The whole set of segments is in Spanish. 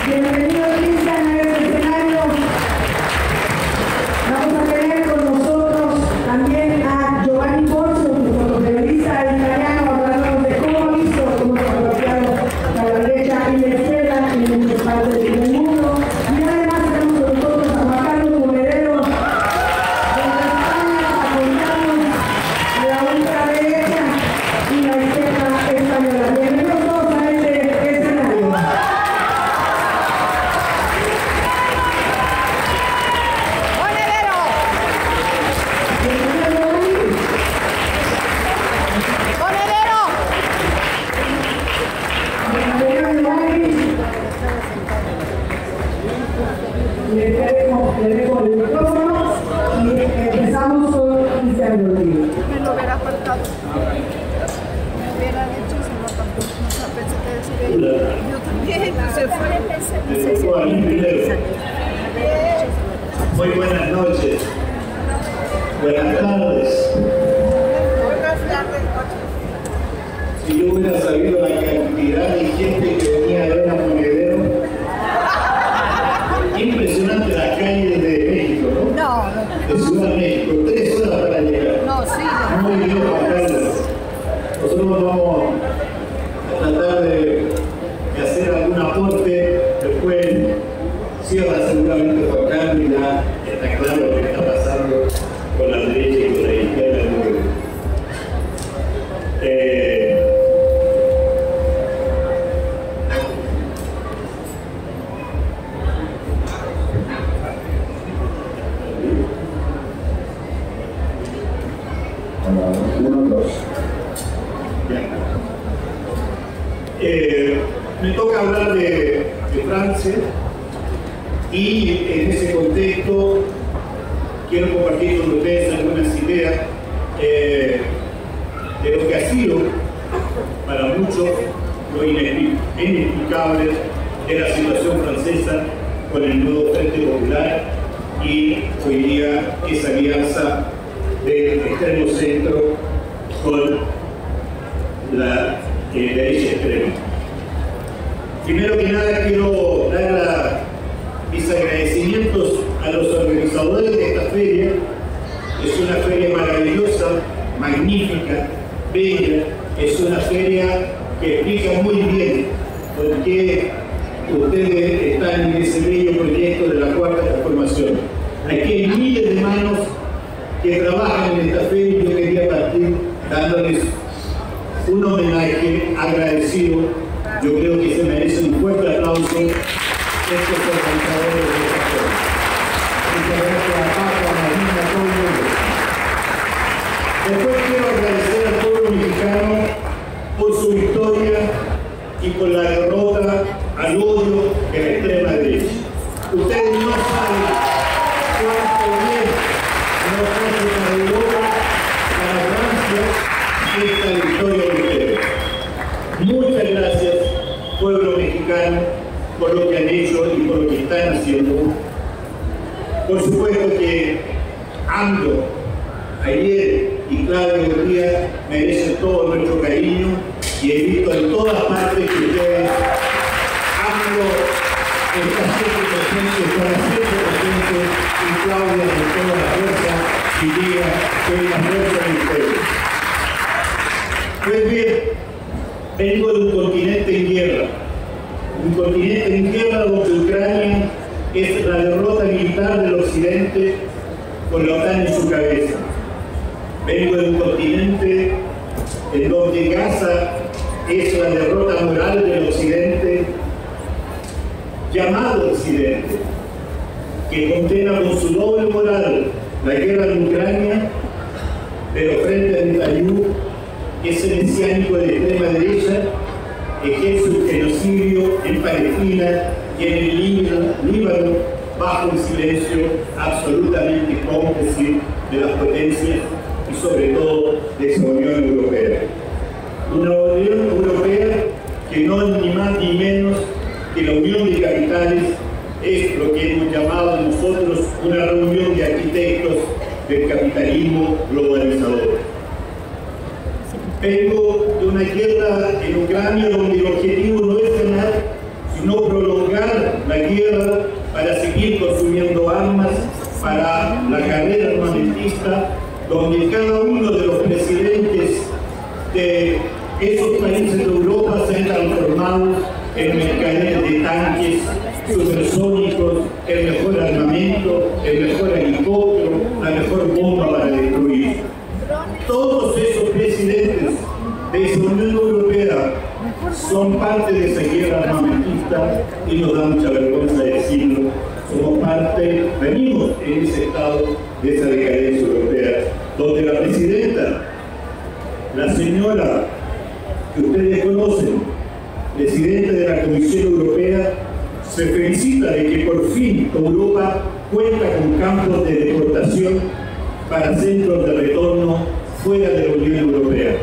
Bienvenido Cristian a este escenario. Vamos a tener con nosotros también a Giovanni Corso, nuestro periodista italiano, hablándonos de cómo ha visto cómo se ha bloqueado la derecha y la izquierda en muchas partes del mundo. Y además tenemos con nosotros a Juan Carlos Monedero de España, apoyando la ultraderecha y la izquierda española. Bienvenidos todos a este escenario. Le dejo el micrófono y empezamos con Cristian Rodríguez. Me lo hubiera faltado. Me hubieran hecho su nota. O sea, pensé que decía yo también. Se fue. Muy buenas noches. Buenas tardes. Si yo hubiera sabido la cantidad de gente que venía a ver a Monedero, impresionante las calles de México, ¿no? No. De Ciudad de México, 3 horas para llegar. No, sí. Muy bien, Juan Carlos. Nosotros vamos a tratar de hacer algún aporte. Después cierra seguramente Juan Carlos y ya está claro lo que está pasando con la derecha y con la izquierda del mundo. Me toca hablar de Francia y en ese contexto quiero compartir con ustedes algunas ideas de lo que ha sido para muchos lo inexplicable de la situación francesa con el nuevo Frente Popular y hoy día esa alianza del extremo centro con la derecha extrema. Primero que nada quiero dar mis agradecimientos a los organizadores de esta feria. Es una feria maravillosa, magnífica, bella. Es una feria que explica muy bien por qué ustedes están en ese bello proyecto de la Cuarta Transformación. Aquí hay miles de manos que trabajan en esta feria y yo quería partir dándoles un homenaje agradecido. Yo creo que se merece un fuerte aplauso estos organizadores de esta feria. Muchas gracias a Paco, a Marina, a todo el mundo. Después quiero agradecer al pueblo mexicano por su victoria y por la derrota al odio de la extrema derecha. Ustedes no saben cuánto bien nos hace para Europa, para Francia, esta victoria de ustedes. Muchas gracias, pueblo mexicano, por lo que han hecho y por lo que están haciendo. Por supuesto que AMLO, ayer y Claudio Díaz merecen todo nuestro cariño y he visto en todas partes que ustedes AMLO está siempre presente, estará siempre presente y Claudia con toda la fuerza y Díaz con la fuerza de ustedes. Pues bien, vengo de un continente en guerra. Un continente en guerra donde Ucrania es la derrota militar del occidente con la OTAN en su cabeza. Vengo de un continente en donde Gaza es la derrota moral del occidente, llamado occidente, que condena con su doble moral la guerra en Ucrania, pero frente a Netanyahu, ese mesiánico de extrema derecha, ejerce un genocidio en Palestina y en el Líbano bajo un silencio absolutamente cómplice de las potencias y sobre todo de esa Unión Europea. Una Unión Europea que no es ni más ni menos que la unión de capitales, es lo que hemos llamado nosotros una reunión de arquitectos del capitalismo globalizador. Vengo de una guerra en Ucrania donde el objetivo no es ganar, sino prolongar la guerra para seguir consumiendo armas para la carrera armamentista, donde cada uno de los presidentes de esos países de Europa se han transformado en mercaderes de tanques supersónicos, el mejor armamento, el mejor helicóptero, la mejor bomba para destruir. Todos esos presidentes de esa Unión Europea son parte de esa guerra armamentista y nos da mucha vergüenza decirlo. Somos parte, venimos en ese estado de esa decadencia europea, donde la presidenta, la señora que ustedes conocen, presidenta de la Comisión Europea, se felicita de que por fin Europa cuenta con campos de deportación para centros de retorno fuera de la Unión Europea.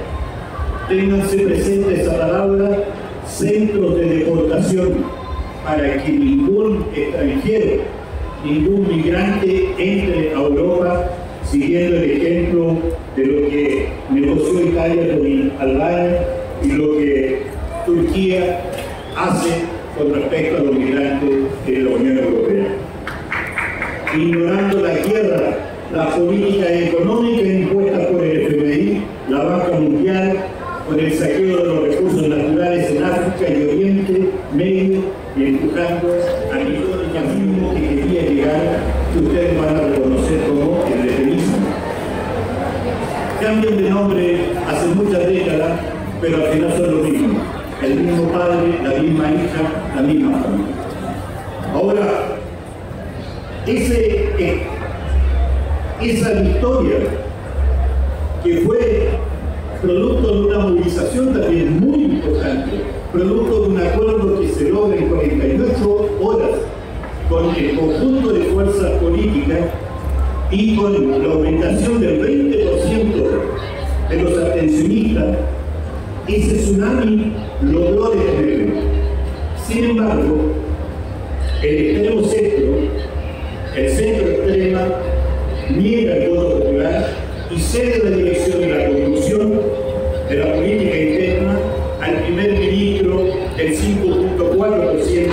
Ténganse presente esa palabra, centros de deportación, para que ningún extranjero, ningún migrante entre a Europa, siguiendo el ejemplo de lo que negoció Italia con Albania y lo que Turquía hace con respecto a los migrantes de la Unión Europea. Ignorando la guerra, la política económica impuesta por el FMI, la Banca Mundial, con el saqueo de los recursos naturales en África y Oriente Medio, y empujando a millones de amigos que quería llegar, que ustedes van a reconocer como el feminismo. Cambian de nombre hace muchas décadas, pero al final son lo mismo. El mismo padre, la misma hija, la misma familia. Ahora, esa victoria que fue producto de una movilización también muy importante, producto de un acuerdo que se logra en 48 horas con el conjunto de fuerzas políticas y con la aumentación del 20% de los abstencionistas, ese tsunami logró detenerlo. Sin embargo, el extremo centro, el centro extrema, niega el voto popular y cede la dirección de la conducción de la política interna al primer ministro del 5.4%,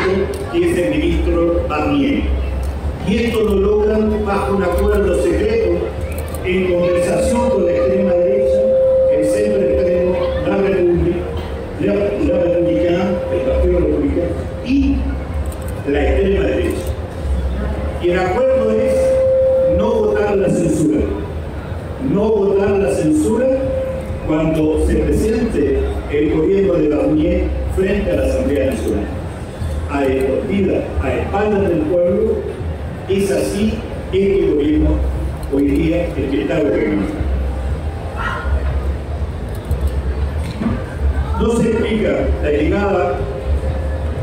que es el ministro Barnier. Y esto lo logran bajo un acuerdo secreto en conversación con la extrema derecha, el centro extremo, la republicana, el Partido Republicano y la extrema derecha. Y el acuerdo es no votar la censura. No votar la censura cuando se presente el gobierno de Barnier frente a la Asamblea Nacional. A escondidas, a espaldas del pueblo, es así este gobierno hoy día el que está gobernando. No se explica la llegada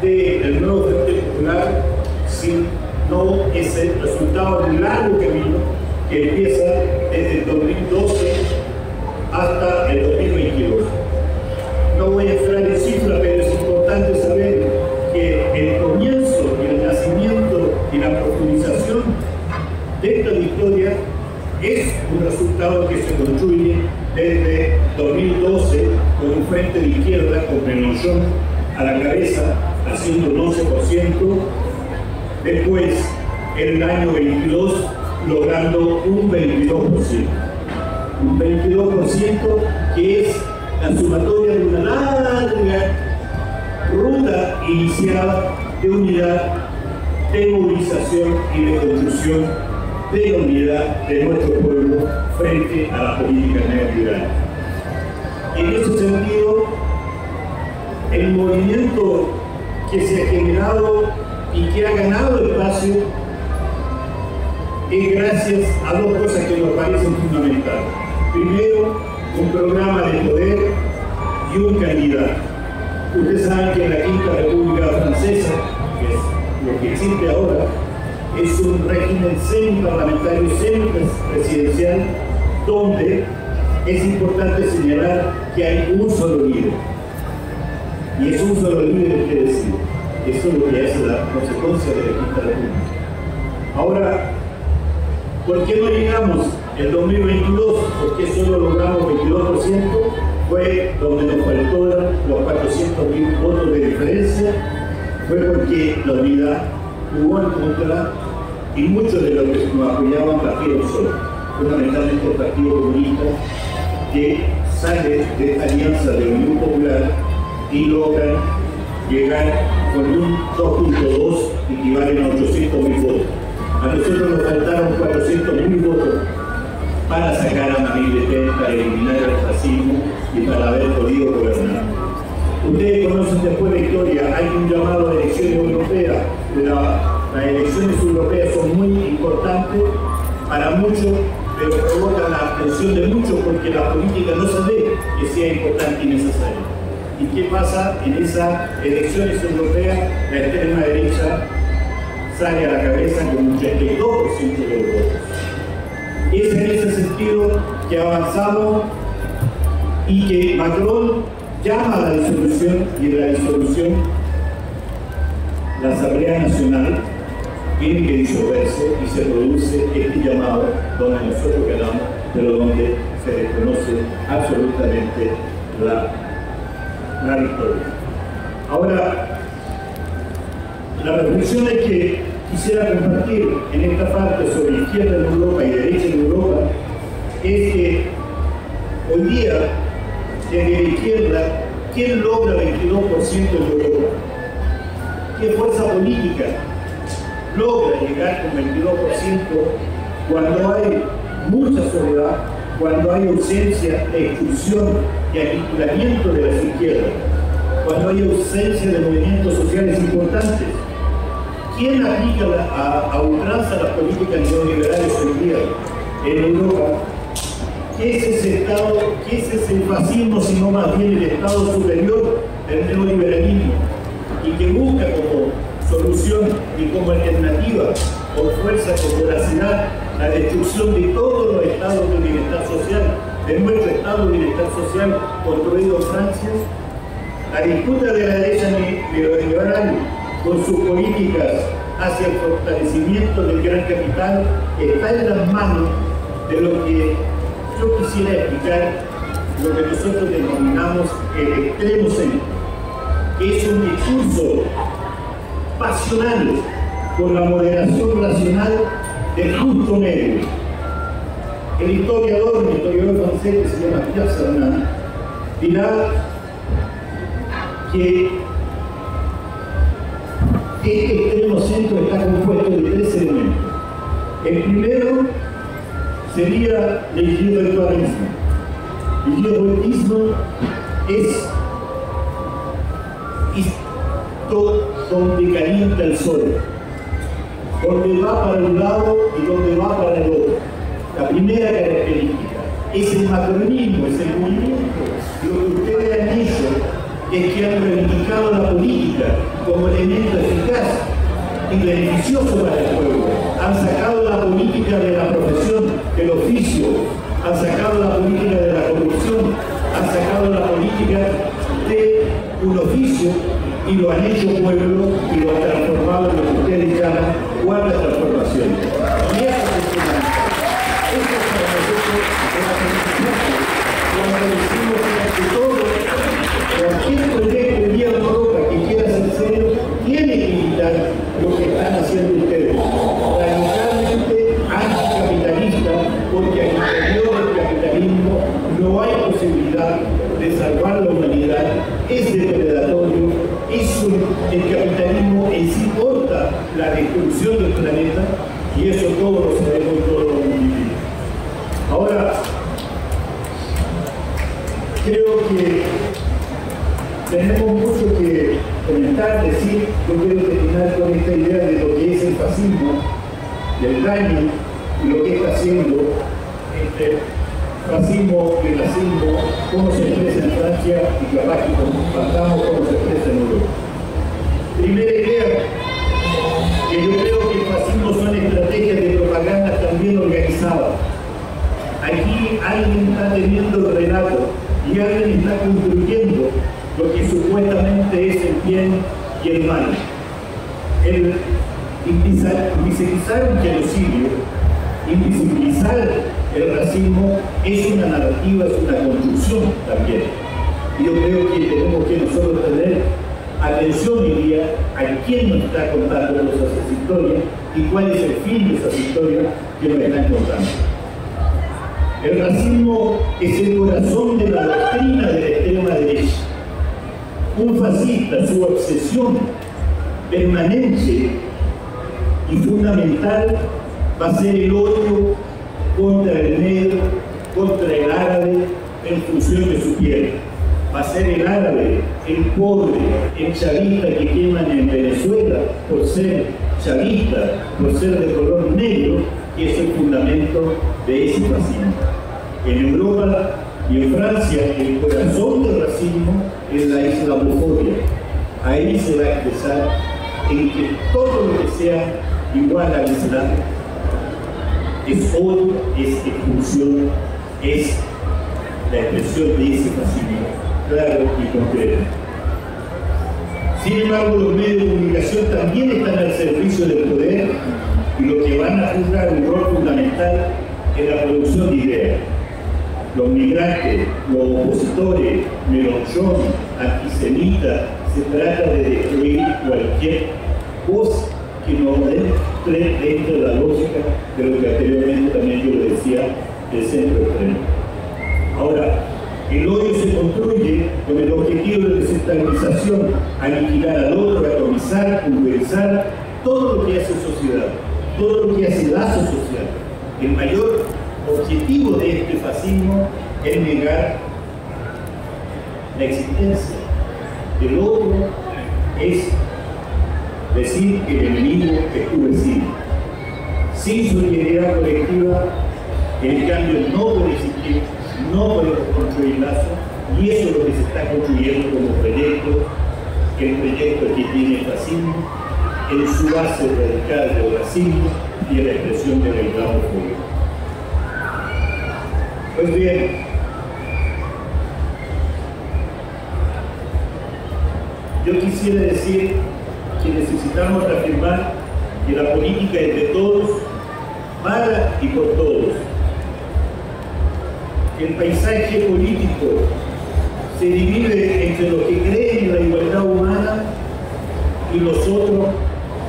del nuevo Frente Popular si no es el resultado de un largo camino que empieza desde el 2012 hasta el 2022. No voy a entrar en cifras, pero es importante saber que el comienzo y el nacimiento y la profundización de esta victoria es un resultado que se construye desde 2012 con un frente de izquierda con Mélenchon a la cabeza haciendo un 11%, después en el año 22 logrando un 22%. Un 22% que es la sumatoria de una larga ruta iniciada de unidad, de movilización y de construcción de la unidad de nuestro pueblo frente a la política neoliberal. En ese sentido, el movimiento que se ha generado y que ha ganado espacio es gracias a dos cosas que nos parecen fundamentales. Primero, un programa de poder y un candidato. Ustedes saben que en la Quinta República Francesa, que es lo que existe ahora, es un régimen semi-parlamentario, semi-presidencial, donde es importante señalar que hay un solo líder. Y es un solo líder, quiere decir. Eso es lo que hace la consecuencia de la Quinta República. Ahora, ¿por qué no llegamos el 2022? ¿Por qué solo logramos 22%? fue donde nos faltaron los 400.000 votos de diferencia, fue porque la unidad jugó en contra y muchos de los que nos apoyaban partieron solos, fundamentalmente el Partido Comunista, que sale de esta alianza de Unión Popular y logran llegar con un 2.2 equivalen a 800.000 votos. A nosotros nos faltaron 400.000 votos para sacar a Marine Le Pen, para eliminar el fascismo y para haber podido gobernar. Ustedes conocen después la historia, hay un llamado a elecciones europeas. Las elecciones europeas son muy importantes para muchos, pero provocan la abstención de muchos porque la política no se ve que sea importante y necesaria. ¿Y qué pasa en esas elecciones europeas? La extrema derecha sale a la cabeza con un 32% de los votos. Es en ese sentido que avanzamos y que Macron llama a la disolución, y en la disolución la Asamblea Nacional tiene que disolverse y se produce este llamado donde nosotros ganamos, pero donde se desconoce absolutamente la victoria. Ahora, la reflexión es que quisiera compartir en esta parte sobre izquierda en Europa y derecha en Europa es que hoy día, desde la izquierda, ¿quién logra 22% en Europa? ¿Qué fuerza política logra llegar con 22% cuando hay mucha soledad, cuando hay ausencia de exclusión y aniquilamiento de las izquierdas, cuando hay ausencia de movimientos sociales importantes? ¿Quién aplica a ultranza las políticas neoliberales hoy día en Europa? ¿Qué es ese Estado, qué es ese fascismo, sino más bien el Estado superior del neoliberalismo? Y que busca como solución y como alternativa, por fuerza, con voracidad, la destrucción de todos los estados de bienestar social, de nuestro estado de bienestar social construido en Francia. La disputa de la derecha neoliberal con sus políticas hacia el fortalecimiento del gran capital está en las manos de lo que yo quisiera explicar, lo que nosotros denominamos el extremo centro, que es un discurso pasional con la moderación racional del justo medio. El historiador francés que se llama Pierre Sernan dirá que este extremo centro está compuesto de 3 elementos. El primero sería el individualismo. El individualismo es esto donde calienta el sol, donde va para un lado y donde va para el otro. La primera característica es el macronismo, es el movimiento. Lo que ustedes han hecho es que han reivindicado la política como elemento eficaz y beneficioso para el pueblo. Han sacado la política de la profesión, del oficio, han sacado la política de la corrupción, han sacado la política de un oficio y lo han hecho pueblo y lo han transformado en lo que ustedes llaman cuarta transformación. Y eso es fundamental. Eso es para nosotros la felicidad. Cuando decimos que todo, cualquier proyecto en día de Europa que quiera ser serio, tiene que evitar lo que están haciendo ustedes. Radicalmente anticapitalista, porque al interior del capitalismo no hay posibilidad de salvar la humanidad, es depredatorio. El capitalismo en sí porta la destrucción del planeta y eso todos lo sabemos y todos lo vivimos. Ahora, creo que tenemos mucho que comentar, decir. Yo quiero terminar con esta idea de lo que es el fascismo, del daño y lo que está haciendo entre fascismo y racismo, cómo se expresa en Francia y capaz que compartamos cómo se expresa en Europa. Primera idea, que yo creo que el fascismo son estrategias de propaganda también organizadas. Aquí alguien está teniendo el relato y alguien está construyendo lo que supuestamente es el bien y el mal. El invisibilizar un genocidio, invisibilizar el racismo es una narrativa, es una construcción también. Y yo creo que tenemos que nosotros tener atención hoy día a quién nos está contando todas esas historias y cuál es el fin de esas historias que nos están contando. El racismo es el corazón de la doctrina de la extrema derecha. Un fascista, su obsesión permanente y fundamental va a ser el odio contra el negro, contra el árabe en función de su piel. Va a ser el árabe, el pobre, el chavista que queman en Venezuela por ser chavista, por ser de color negro, que es el fundamento de ese racismo. En Europa y en Francia, el corazón del racismo es la islamofobia. Ahí se va a expresar en que todo lo que sea igual al Islam es odio, es expulsión, es la expresión de ese racismo claro y concreto. Sin embargo, los medios de comunicación también están al servicio del poder y lo que van a jugar un rol fundamental en la producción de ideas. Los migrantes, los opositores, melonchones, antisemitas, se trata de destruir cualquier cosa que no entre dentro de la lógica de lo que anteriormente también yo le decía del centro extremo. Ahora, el odio se construye con el objetivo de desestabilización, aniquilar al otro, atomizar, pulverizar todo lo que hace sociedad, todo lo que hace lazo social. El mayor objetivo de este fascismo es negar la existencia del otro, es decir que el enemigo es tu vecino. Sin solidaridad colectiva, el cambio no puede existir, no podemos construir lazos, y eso es lo que se está construyendo como proyecto, el proyecto que tiene el fascismo en su base radical del racismo y en la expresión del islamofobia. Pues bien, yo quisiera decir que necesitamos reafirmar que la política es de todos, para y por todos. Que el paisaje político se divide entre los que creen en la igualdad humana y los otros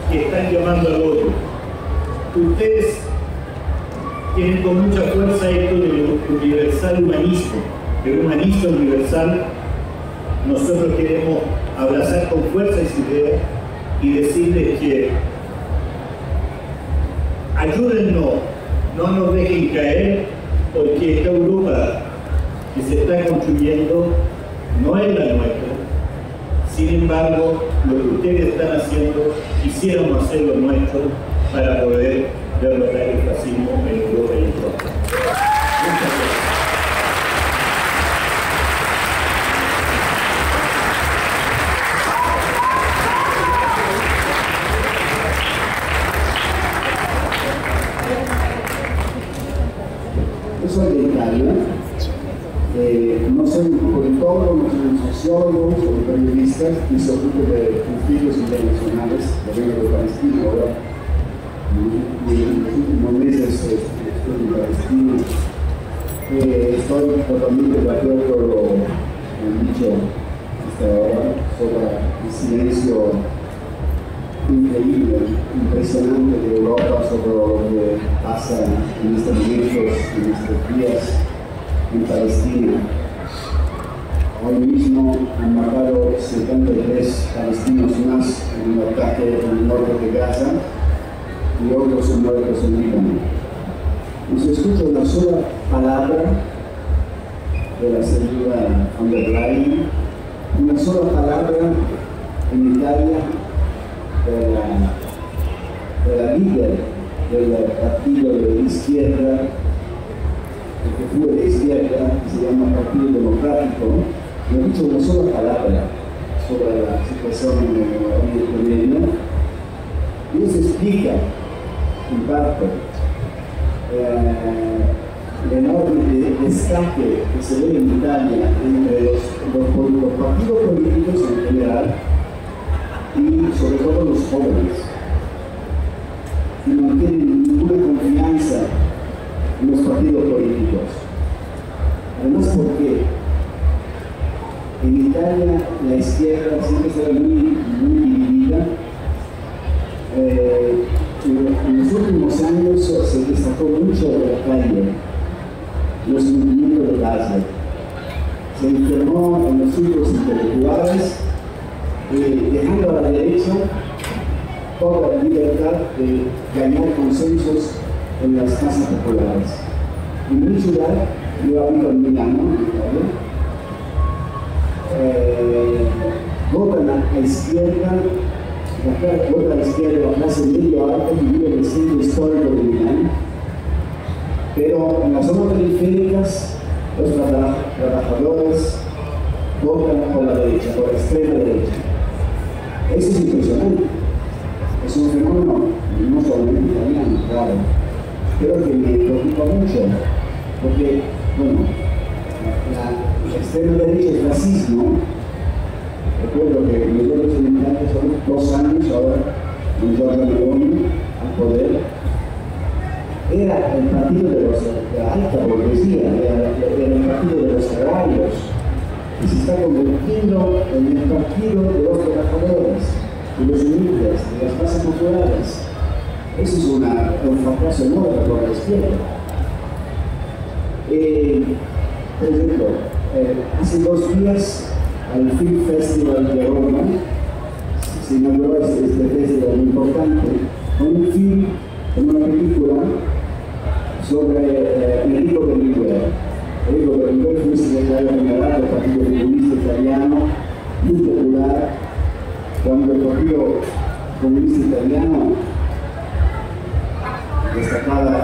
que están llamando al odio. Ustedes tienen con mucha fuerza esto del universal humanismo, el humanismo universal. Nosotros queremos abrazar con fuerza esa idea y decirles que ayúdennos, no nos dejen caer, porque esta Europa que se está construyendo no es la nuestra. Sin embargo, lo que ustedes están haciendo, quisiéramos hacerlo nuestro para poder derrotar el fascismo en Europa y en Europa. Muchas gracias. Yo soy de Italia, no soy un politólogo, no soy un sociólogo, soy periodista y se ocupo de conflictos internacionales, gobierno de Palestina. Ahora, en los últimos meses estoy en Palestina. Estoy totalmente de acuerdo con lo que han dicho hasta ahora sobre el silencio increíble, impresionante de Europa sobre lo que pasa en estos momentos, en estos días en Palestina. Hoy mismo han matado 73 palestinos más en un ataque en el norte de Gaza y otros son muertos en Líbano. Y se escucha una sola palabra de la señora von der Leyen, una sola palabra en Italia de la líder del partido de izquierda, el que fue de izquierda, que se llama Partido Democrático, no ha dicho una sola palabra sobre la situación en el Oriente Medio. Y eso explica, en parte, el enorme destaque que se ve en Italia entre los partidos políticos en general y sobre todo los jóvenes, que no tienen ninguna confianza en los partidos políticos. en Italia la izquierda siempre será muy dividida. En los últimos años se destacó mucho de la calle, los movimientos de base. Se enfermó en los círculos intelectuales, dejando a la derecha toda la libertad de ganar consensos en las masas populares. En mi ciudad, yo habito en Milano, en Italia, votan a izquierda, vota a la izquierda la clase medio alta que vive en el centro histórico de Milano, pero en las zonas periféricas los trabajadores votan por la derecha, por la extrema derecha. Eso es impresionante. Es un fenómeno no solamente italiano, claro, pero que me preocupa mucho, porque, bueno, la extrema derecha es racismo. Recuerdo que los gobiernos militares son 2 años ahora con Giorgia Meloni al poder. Era el partido de la alta burguesía, era el partido de los agrarios, que se está convirtiendo en el partido de los trabajadores, de los humildes, de las clases populares. Eso es un fracaso enorme por la izquierda. Por ejemplo, hace 2 días al Film Festival de Roma se inauguró este festival muy importante con un film, con una película sobre Enrico Berlinguer. Enrico Berlinguer fue secretario general del Partido Comunista Italiano, muy popular. Cuando el Partido Comunista Italiano destacaba,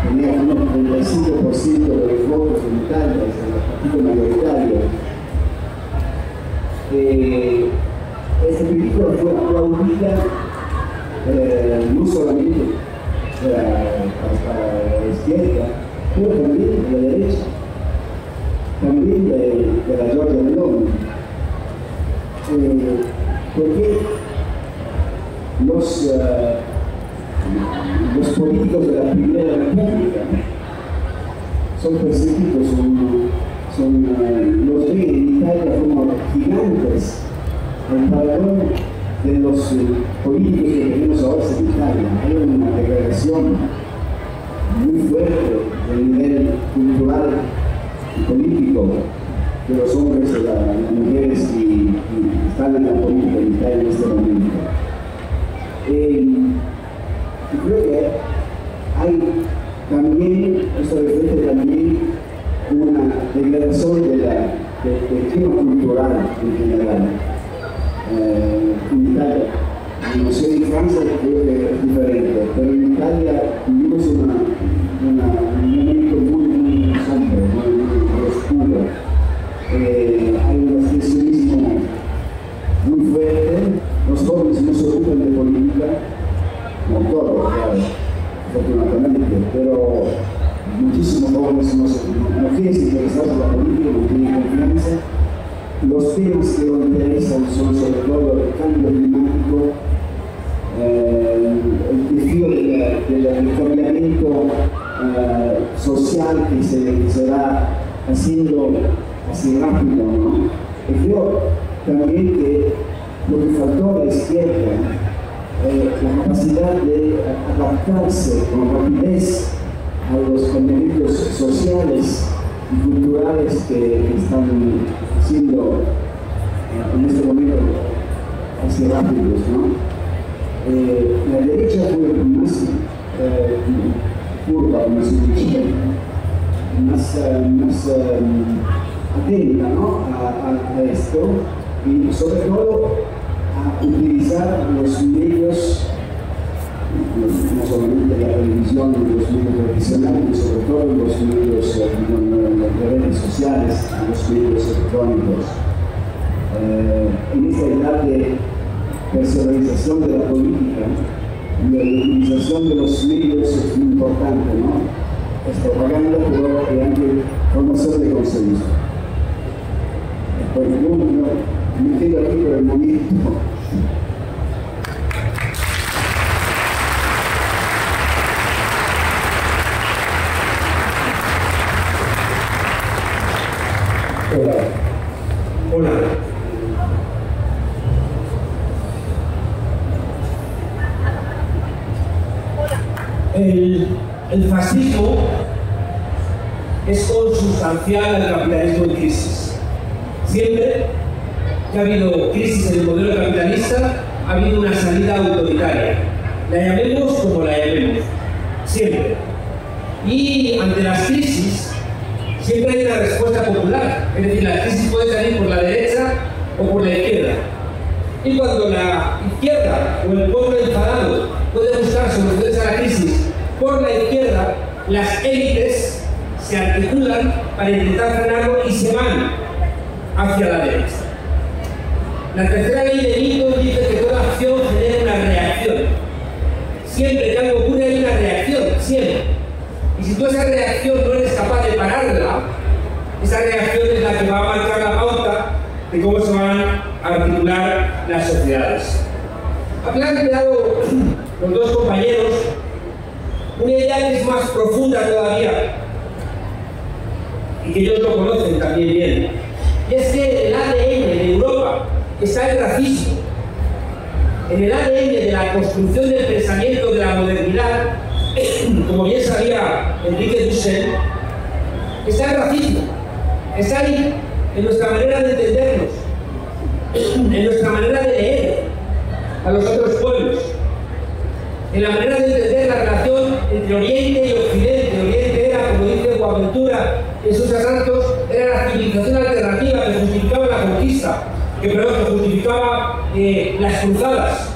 tenía un 35% de los votos en Italia, es el partido mayoritario. Esta película fue aplaudida no solamente para la izquierda, pero también de la derecha, también de la Giorgia Meloni. Porque los políticos de la Primera República son perseguidos, los ven en Italia como gigantes, en paralelo de los políticos que tenemos ahora en Italia. Hay una degradación muy fuerte del nivel cultural y político de los hombres y las mujeres que están en la política en Italia en este momento. Y creo que hay también, esto refleja también una degradación del clima cultural en general. En Italia, no sé, en Francia creo que es diferente, pero en Italia vivimos un momento muy sombrío, muy oscuro. Hay un abstencionismo muy fuerte, los jóvenes no se ocupan de política, no todos, claro, afortunadamente, pero muchísimos jóvenes no quieren interesarse en la política, no tienen confianza. Los temas que nos interesan son sobre todo el cambio climático, el desafío del cambiamiento social que se va haciendo así rápido, ¿no? Y creo también que lo que faltó a la izquierda, la capacidad de adaptarse con rapidez a los cambiamientos sociales y culturales que están siendo en este momento así rápidos, ¿no? La derecha fue más curva, más atenta, ¿no? a esto, y sobre todo a utilizar los medios, no solamente la televisión, los medios tradicionales, sobre todo los medios de redes sociales, los medios electrónicos. En esta edad de personalización de la política, la utilización de los medios es muy importante, ¿no? Es propaganda, pero creando formación de consenso. Pues yo me quedo aquí por el momento. Hola, popular. El fascismo es consubstancial al capitalismo en crisis. Siempre que ha habido crisis en el modelo capitalista, ha habido una salida autoritaria. La llamemos como la llamemos. Siempre. Y ante las crisis, siempre hay una respuesta popular. Es decir, la crisis puede salir por la derecha o por la izquierda. Y cuando la izquierda o el pueblo enfadado puede buscar soluciones a la crisis por la izquierda, las élites se articulan para intentar frenarlo y se van hacia la derecha. La tercera ley de Newton dice que toda acción genera una reacción. Siempre que algo ocurre hay una reacción, siempre. Y si tú esa reacción no eres capaz de pararla, esa reacción es la que va a marcar la pauta de cómo se van a articular las sociedades. Han planteado los dos compañeros una idea que es más profunda todavía y que ellos lo conocen también bien. Y es que en el ADN de Europa está el racismo. En el ADN de la construcción del pensamiento de la modernidad, como bien sabía Enrique Dussel, está el racismo. Está ahí, en nuestra manera de entendernos, en nuestra manera de leer a los otros pueblos, en la manera de entender la relación entre Oriente y Occidente. Oriente era, como dice Boaventura en sus asaltos, era la civilización alternativa que justificaba la conquista, que justificaba las cruzadas.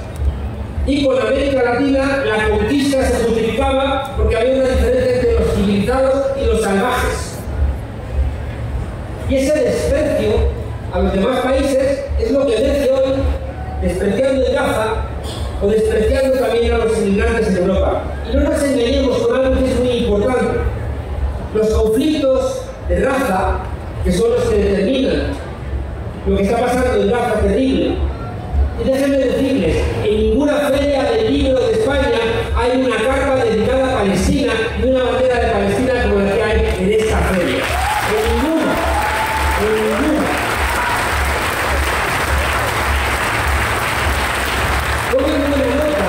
Y con América Latina la conquista se justificaba porque había una diferencia entre los civilizados y los salvajes. Y ese desprecio a los demás países es lo que vence hoy, despreciando en Gaza o despreciando también a los inmigrantes en Europa. Y no nos engañemos con algo que es muy importante. Los conflictos de raza, que son los que determinan lo que está pasando en Gaza, terrible. Y déjenme decirles, en ninguna feria del libro de España hay una carpa dedicada a Palestina y una bandera de Palestina como la que hay en esta feria. En ninguna. En ninguna. Tomen nota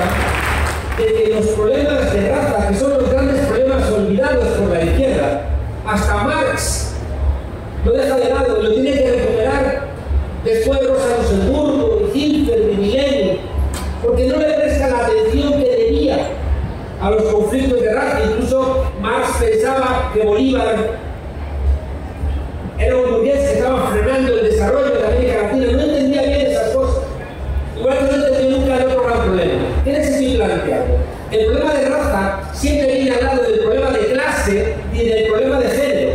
de que los problemas de raza, que son los grandes problemas olvidados por la izquierda, hasta Marx lo deja de lado y lo tiene que recuperar después Rosa Luxemburgo, Hilfer, Milenio, porque no le presta la atención que debía a los conflictos de raza. Incluso Marx pensaba que Bolívar era un burgués que estaba frenando el desarrollo de América Latina. No entendía bien esas cosas. Igual que no entendió nunca el otro gran problema. ¿Qué es el planteado? El problema de raza siempre viene al lado del problema de clase y del problema de género.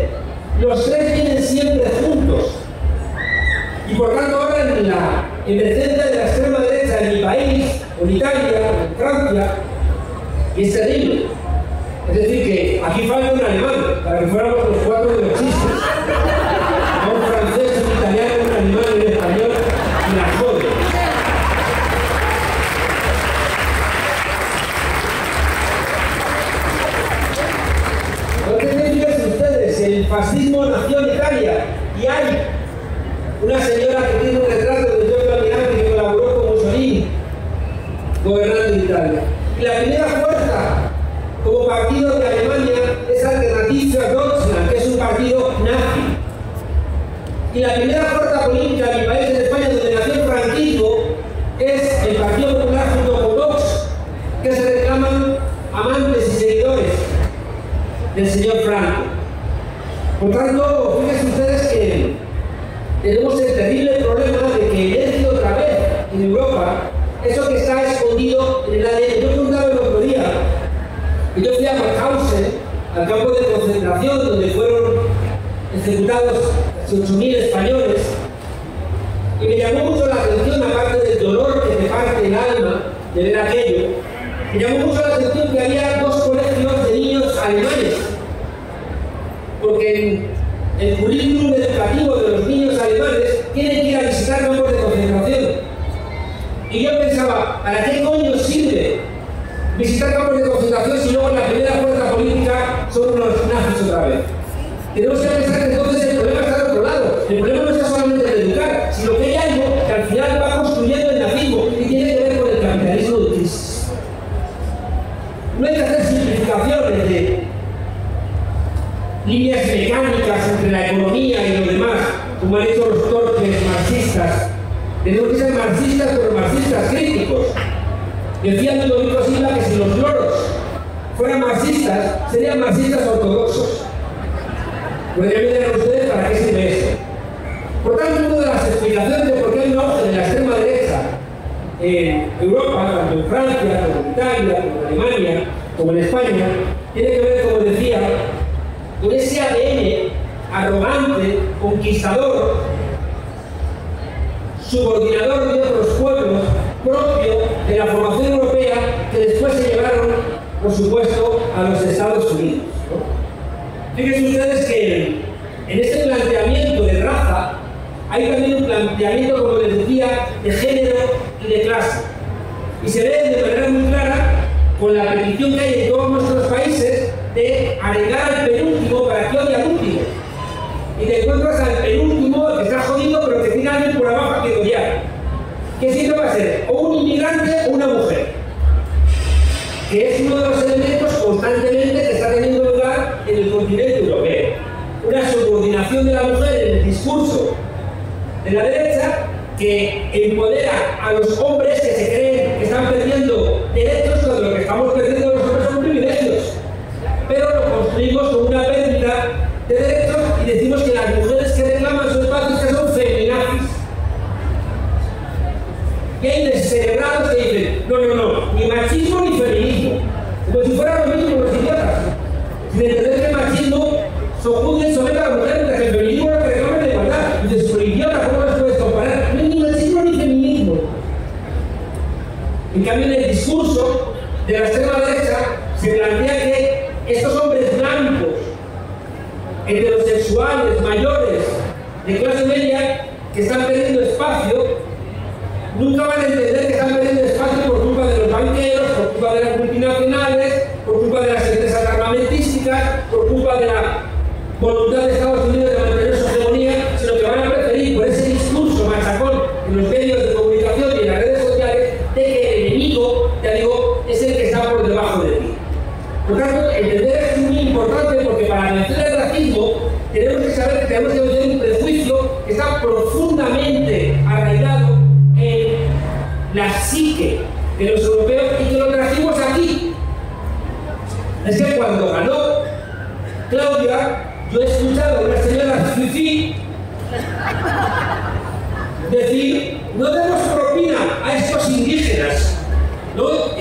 Los tres vienen siempre juntos. Y por tanto ahora en la emergencia de la extrema derecha en mi país, en Italia, en Francia, y es terrible. Es decir, que aquí falta un alemán, para que fuéramos los cuatro de los chistes. No un francés, un italiano, un alemán, un español, y la jode. Entonces, fíjense ustedes, el fascismo nació en Italia, y hay una señora que tiene un retrato de Giorgio Almirante que colaboró con Mussolini gobernando Italia. Y la primera fuerza como partido de Alemania es Alternative für Deutschland, que es un partido nazi. Y la primera fuerza política de mi país, en España, donde nació el franquismo, es el Partido Popular junto con Vox, que se reclaman amantes y seguidores del señor Franco. Por tanto, fíjense ustedes que tenemos el terrible problema de que emerge otra vez en Europa eso que está escondido en el ADN. Yo contaba el otro día que yo fui a Mauthausen, al campo de concentración donde fueron ejecutados 8.000 españoles, y me llamó mucho la atención, aparte del dolor que te parte el alma de ver aquello, me llamó mucho la atención que había 2 colegios de niños alemanes, porque en el currículum educativo de los niños alemanes tienen que ir a visitar campos de concentración. Y yo pensaba, ¿para qué coño sirve visitar campos de concentración si luego en la primera fuerza política son unos nazis otra vez? Tenemos que pensar que entonces el problema está al otro lado. El problema no está solamente en educar, sino que hay algo que al final va construyendo el nazismo y tiene que ver con el capitalismo de crisis. No hay que hacer simplificaciones de líneas mecánicas entre la economía y lo demás, como han hecho los torpes marxistas. Tenemos que ser marxistas, pero marxistas críticos. Decía Ludovico Silva que si los loros fueran marxistas, serían marxistas ortodoxos. Podrían ver a ustedes para qué sirve esto. Por tanto, una de las explicaciones de por qué hay un auge de la extrema derecha en Europa, tanto en Francia, como en Italia, como en Alemania, como en España, tiene que ver, como decía, con ese ADN arrogante, conquistador, subordinador de otros pueblos, propio de la formación europea, que después se llevaron, por supuesto, a los Estados Unidos, ¿no? Fíjense ustedes que en este planteamiento de raza hay también un planteamiento, como les decía, de género y de clase. Y se ve de manera muy clara con la petición que hay en todos nuestros países de arreglar al penúltimo para que odie al último. Y te encuentras al penúltimo que está jodido, pero que tiene a alguien por abajo que odiar. ¿Qué siempre va a ser? O un inmigrante o una mujer. Que es uno de los elementos constantemente que está teniendo lugar en el continente europeo. Una subordinación de la mujer en el discurso de la derecha que empodera a los hombres que se creen que están perdiendo derechos cuando lo que estamos perdiendo los hombres son privilegios. Pero lo construimos con una pérdida de derechos y decimos que las mujeres que reclaman su espacio que son feminazis. Y hay descerebrados que dicen, no, ni machismo ni feminismo. Como si fuera lo mismo los idiotas. Sin entender que el machismo sojuzga y somete a la mujer, mientras que el feminismo es lo que reclama la igualdad. Y dices, pero idiota, ¿cómo los puedes comparar? No hay ni machismo ni feminismo. En cambio, en el discurso de la extrema derecha se plantea que estos hombres blancos, heterosexuales, mayores, de clase media, que están perdiendo espacio, nunca van a entender que están perdiendo espacio por culpa de los banqueros, por culpa de las multinacionales, por culpa de las empresas armamentísticas, por culpa de la voluntad de Estados Unidos de mantener su hegemonía, sino que van a preferir por ese discurso machacón en los medios de comunicación y en las redes sociales de que el enemigo, ya digo, es el que está por debajo de ti. Por tanto, entender es muy importante porque para vencer el racismo tenemos que saber que tenemos que vencer un prejuicio que está profundamente arraigado en la psique de los europeos y que lo trajimos aquí. Es que cuando ganó Claudia, yo he escuchado a una señora fifí decir, no demos propina a estos indígenas, ¿no?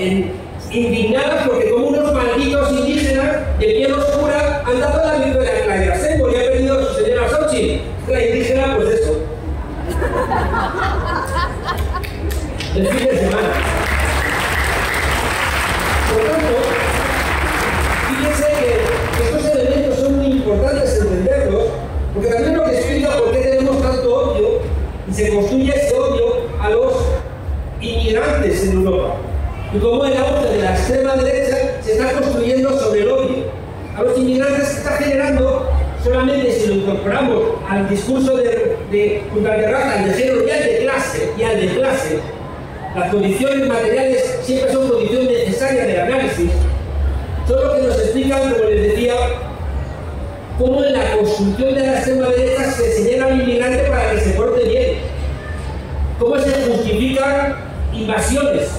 Indignadas porque como unos malditos indígenas de piel oscura han dado la victoria a Claudia Sheinbaum y ha venido su señora Xochitl, la indígena, pues eso. El fin de semana. Por tanto, fíjense que estos elementos son muy importantes entenderlos, porque también lo que explica por qué tenemos tanto odio y se construye ese odio a los inmigrantes en Europa. Y cómo el auge de la extrema derecha se está construyendo sobre el odio. A los inmigrantes se está generando, solamente si lo incorporamos al discurso de raza, al de género y al de clase, las condiciones materiales siempre son condiciones necesarias del análisis. Son lo que nos explican, como les decía, cómo en la construcción de la extrema derecha se señala al inmigrante para que se porte bien. Cómo se justifican invasiones.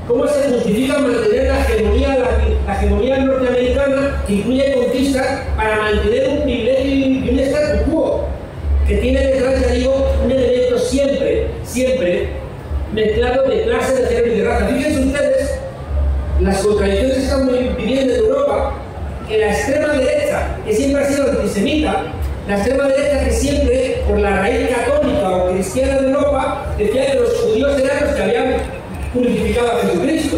Cómo se justifica mantener la hegemonía norteamericana que incluye conquistas para mantener un privilegio y un status quo que tiene detrás, ya digo, un elemento siempre mezclado de clase, de género y de raza. Fíjense ustedes las contradicciones que estamos viviendo en Europa, que la extrema derecha, que siempre ha sido antisemita, la extrema derecha que siempre, por la raíz católica o cristiana de Europa, decía que los judíos eran los que habían crucificado a Jesucristo.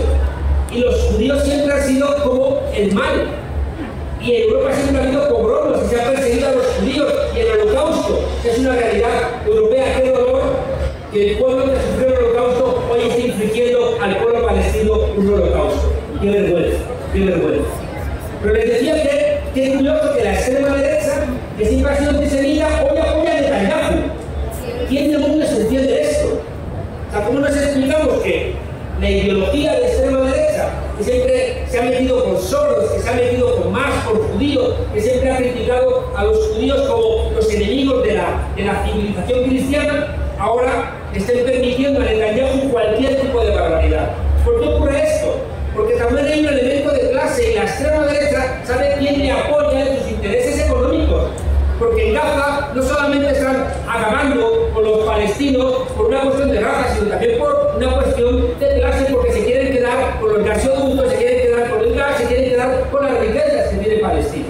Y los judíos siempre han sido como el mal. Y en Europa siempre ha habido pogromos y se ha perseguido a los judíos y el holocausto, que es una realidad europea. Qué dolor que el pueblo que sufrió el holocausto hoy está infligiendo al pueblo palestino un holocausto. Qué vergüenza, qué vergüenza. Pero les decía que es curioso que la extrema derecha, que siempre ha sido antisemita, hoy apoya a Netanyahu. ¿Quién demonios se entiende esto? O sea, ¿cómo nos explicamos que la ideología de extrema derecha, que siempre se ha metido con Soros, que se ha metido con Marx, con judíos, que siempre ha criticado a los judíos como los enemigos de la civilización cristiana, ahora estén permitiendo al Netanyahu cualquier tipo de barbaridad? ¿Por qué ocurre esto? Porque también hay un elemento de clase y la extrema derecha sabe quién le apoya en sus intereses económicos. Porque en Gaza no solamente están acabando con los palestinos por una cuestión de raza, sino también por una cuestión de clase, porque se quieren quedar con los gasoductos, se quieren quedar con el gas, se quieren quedar con las riquezas que tiene Palestina.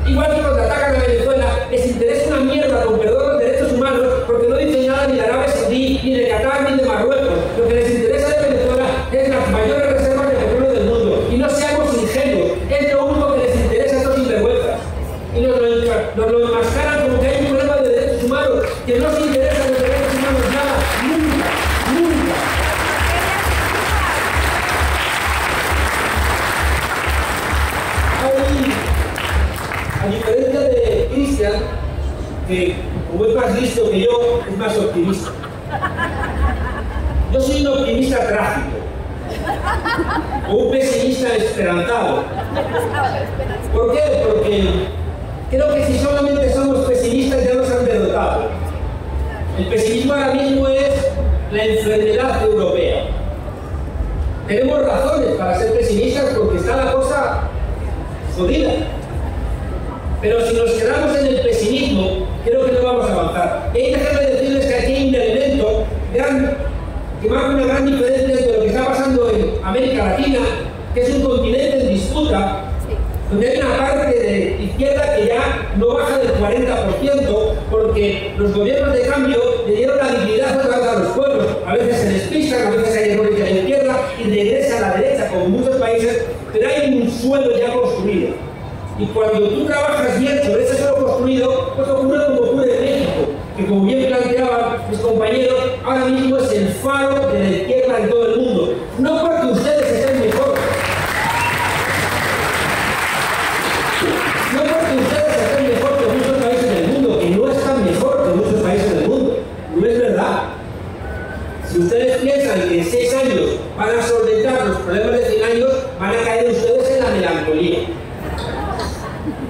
Igual que cuando atacan a Venezuela, les interesa una mierda, con perdón, los derechos humanos, porque no dicen nada ni de Arabia Saudí, ni de Qatar, ni de Marruecos. Lo que les interesa de Venezuela es las mayores reservas de petróleo del mundo. Y no seamos ingenuos, es lo único que les interesa a estos sinvergüenzas. Y nos lo enmascaran como que hay un problema de derechos humanos, que no se interesan los derechos humanos nada, nunca, nunca. A diferencia de Cristian, que como es más listo que yo, es más optimista. Yo soy un optimista trágico, o un pesimista esperanzado. ¿Por qué? Porque creo que si solamente somos pesimistas ya nos han derrotado. El pesimismo ahora mismo es la enfermedad europea. Tenemos razones para ser pesimistas porque está la cosa jodida. Pero si nos quedamos en el pesimismo, creo que no vamos a avanzar. Y déjenme decirles que aquí hay un elemento que marca una gran diferencia entre lo que está pasando en América Latina, que es un continente en disputa, donde hay una parte de izquierda que ya no baja del 40%, porque los gobiernos de cambio le dieron la dignidad otra vez a los pueblos. A veces se despistan, a veces hay errores de la izquierda y regresa a la derecha, como en muchos países, pero hay un suelo ya construido. Y cuando tú trabajas bien sobre ese suelo construido, pues ocurre como ocurre en México, que como bien planteaban mis compañeros, ahora mismo es el faro de la izquierda en todo el mundo. No porque ustedes estén mejor, no porque ustedes estén mejor que muchos países del mundo, que no están mejor que muchos países del mundo. No es verdad. Si ustedes piensan que en 6 años van a solventar los problemas de 100 años, van a caer ustedes en la melancolía.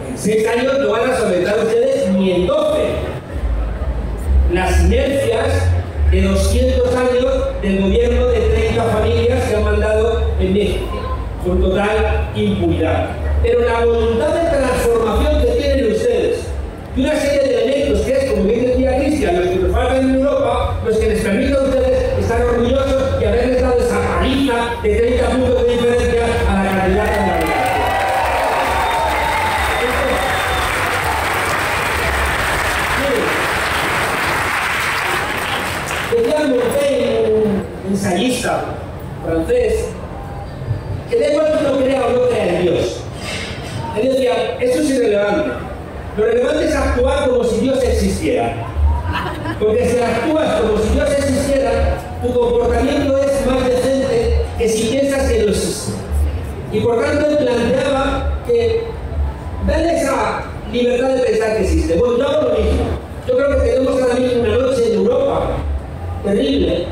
En 6 años no van a solventar ustedes ni en 12. Las inercias de 200 años del gobierno de 30 familias que han mandado en México, con total impunidad. Pero la voluntad de transformación que tienen ustedes, y una serie de elementos que es, como bien decía Cristian, los que nos faltan en Europa, los que les permiten a ustedes estar orgullosos y haberles dado esa paliza de 30 puntos de diferencia a la candidata de la vida. Decía Montaigne, un ensayista francés, que da igual que uno crea o no crea en Dios. Él decía, eso es irrelevante. Lo relevante es actuar como si Dios existiera. Porque si actúas como si Dios existiera, tu comportamiento es más decente que si piensas que no existe. Y por tanto él planteaba que dale esa libertad de pensar que existe. Bueno, yo hago lo mismo. Yo creo que tenemos ahora mismo una noche en Europa terrible,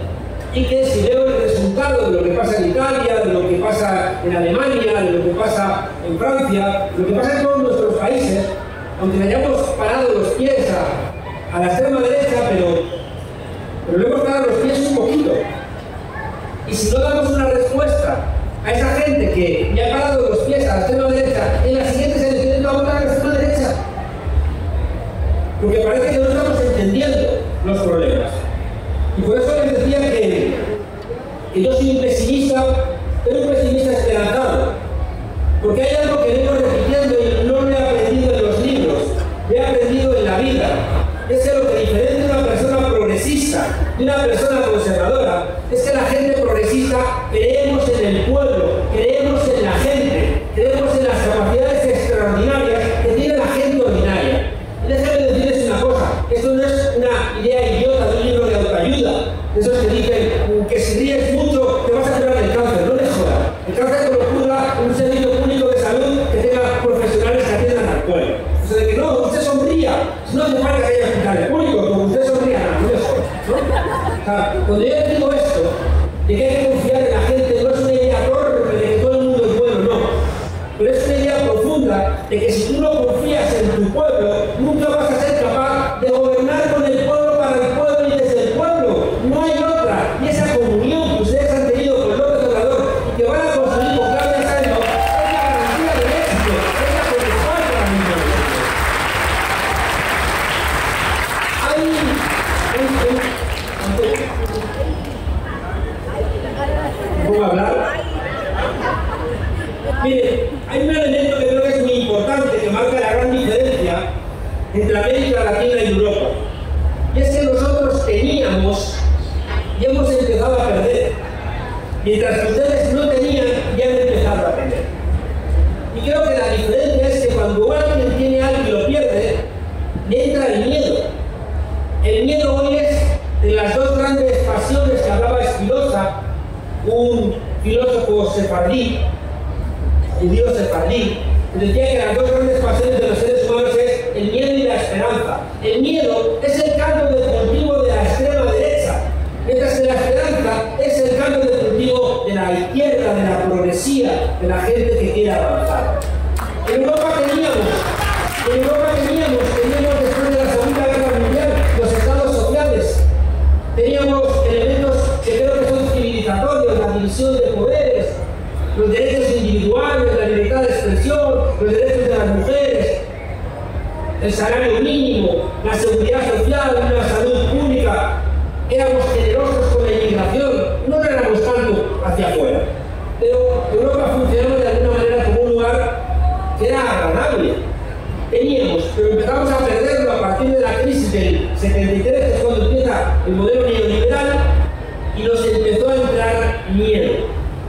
y que si veo el resultado de lo que pasa en Italia, de lo que pasa en Alemania, de lo que pasa en Francia, de lo que pasa en todos nuestros países, aunque le hayamos parado los pies a la extrema derecha, pero le hemos parado los pies un poquito. Y si no damos una respuesta a esa gente que ya ha parado los pies a la extrema derecha, en las siguientes elecciones va a votar a la extrema derecha. Porque parece que no estamos entendiendo los problemas. Y por eso les decía que yo soy un pesimista, pero un pesimista esperanzado. Porque hay algo que vengo repitiendo y no lo he aprendido en los libros, lo he aprendido en la vida. Es que lo que diferencia a una persona progresista de una persona conservadora es que la gente progresista creemos en el pueblo, creemos en la gente, creemos en las capacidades extraordinarias que tiene la gente ordinaria. Y déjenme decirles una cosa, esto no es una idea idiota de un libro de autoayuda, de esos que dicen que si ríes mucho te vas a curar el cáncer, no les jodas. El cáncer te lo cura un servicio público de salud que tenga profesionales que atiendan al pueblo. O sea, de que no, usted sonría, no hace falta que haya hospitales públicos, como usted sonría, no les jodas, ¿no? O sea, cuando yo digo esto, de que hay que confiar en la gente, no es una idea torpe de que todo el mundo es bueno, no. Pero es una idea profunda de que si tú no confías en tu pueblo, nunca vas a ser capaz de gobernar con el pueblo, para el pueblo y desde el pueblo. No hay otra. Y esa comunión que ustedes han tenido con López Obrador y que van a construir con Claudia Sheinbaum es la garantía del éxito, es la que les falta a mí. ¿Puedo hablar? Mire, hay un elemento que creo que es muy importante, que marca la gran diferencia entre América Latina y Europa. Y es que nosotros teníamos y hemos empezado a perder, mientras que ustedes no tenían y han empezado a perder. Y creo que la diferencia es que cuando alguien tiene algo y lo pierde, le entra el miedo. El miedo hoy es de las dos grandes pasiones que hablaba Spinoza, un filósofo sefardí, judío sefardí, que decía que las dos grandes pasiones de los seres humanos es el miedo y la esperanza. El miedo es el caldo de cultivo de la extrema derecha, mientras que la esperanza es el caldo de cultivo de la izquierda, de la progresía, de la gente que quiere avanzar. En Europa teníamos después de la Segunda Guerra Mundial los estados sociales, teníamos elementos que creo que son civilizatorios, la división de poderes, los derechos individuales, la libertad de expresión, los derechos de las mujeres, el salario mínimo, la seguridad social, una salud pública. Éramos generosos con la inmigración, no éramos tanto hacia afuera. Pero Europa funcionaba de alguna manera como un lugar que era agradable. Teníamos, pero empezamos a perderlo a partir de la crisis del 73, que es cuando empieza el modelo neoliberal, y nos empezó a entrar miedo.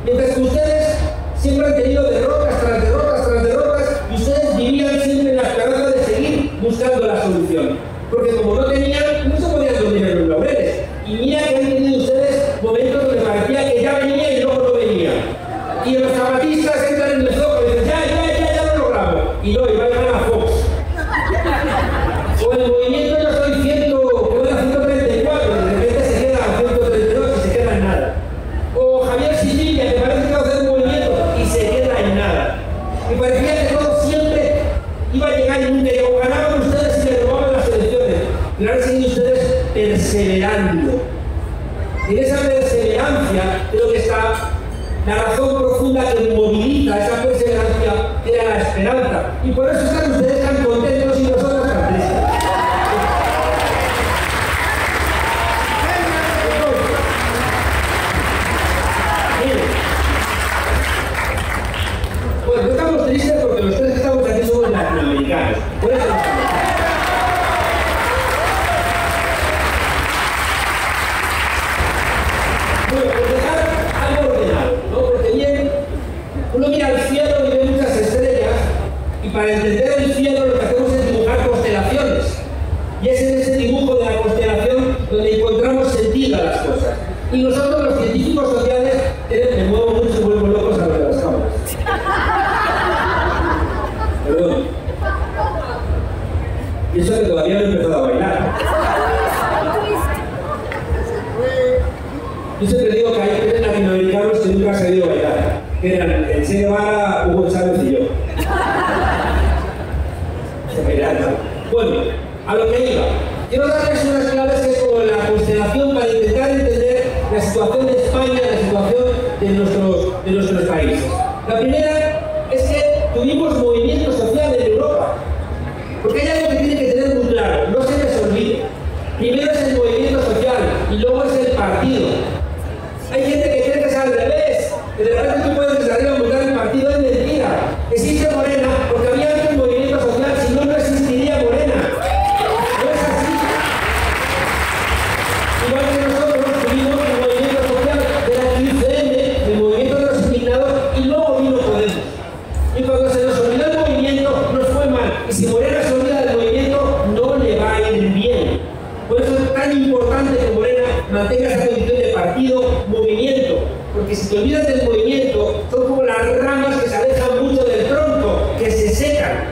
Mientras que ustedes siempre han tenido derrotas tras derrotas tras derrotas, y ustedes vivían siempre en la esperanza de seguir buscando la solución. Porque como no tenían, no se podían dormir en los laureles. Y mira que han tenido ustedes momentos donde parecía que ya venía y luego no venía. Y los zapatistas entran en el zoco y dicen, ya lo logramos. Y no, y van a ganar a Fox. O el movimiento yo soy 134, de repente se queda a 132 y se queda en nada. O Javier Sicilia, que parece que va a hacer un movimiento y se queda en nada. Y parecía que todo siempre iba a llegar y nunca llegó. Ganaban ustedes y le robaban las elecciones. Pero ahora siguen ustedes perseverando. En esa perseverancia creo que está la razón profunda que moviliza esa perseverancia, que era la esperanza. Y por eso están ustedes tan contentos y nosotros tan tristes. Bueno, no estamos tristes porque los tres que estamos aquí somos latinoamericanos. Por eso no estamos. Bueno, pues dejar algo ordenado, ¿no? Porque bien, uno mira al cielo y ve muchas estrellas, y para entender el cielo lo que hacemos es dibujar constelaciones. Y es en ese dibujo de la constelación donde encontramos sentido a las cosas. Y nosotros, los científicos sociales, me muevo mucho y vuelvo locos a lo de las cámaras. Perdón. Y eso que todavía no he empezado a bailar. Yo siempre digo que hay tres latinoamericanos que nunca han sabido bailar, que eran el Che Guevara, Hugo Chávez y yo. Bueno, a lo que iba. Quiero darles unas claves que es como la constelación para intentar entender la situación de España, la situación de nuestros países. La primera es que tuvimos movimiento social en Europa. Porque hay algo que tienen que tener muy claro, no se les olvide. Primero es el movimiento social y luego es el partido. Hay gente que cree que es al revés, que de repente tú puedes desde arriba montar el partido, es mentira. Existe Morena porque había antes un movimiento social, si no, no existiría Morena. No es así. Igual que nosotros tuvimos el movimiento social de la UCM, el movimiento de los indignados, y luego vino Podemos. Y cuando se nos olvidó el movimiento, nos fue mal. Y si Morena se olvida del movimiento, no le va a ir bien. Por eso es tan importante que Morena mantenga esa condición de partido, movimiento. Porque si te olvidas del movimiento, son como las ramas que se alejan mucho del tronco, que se secan.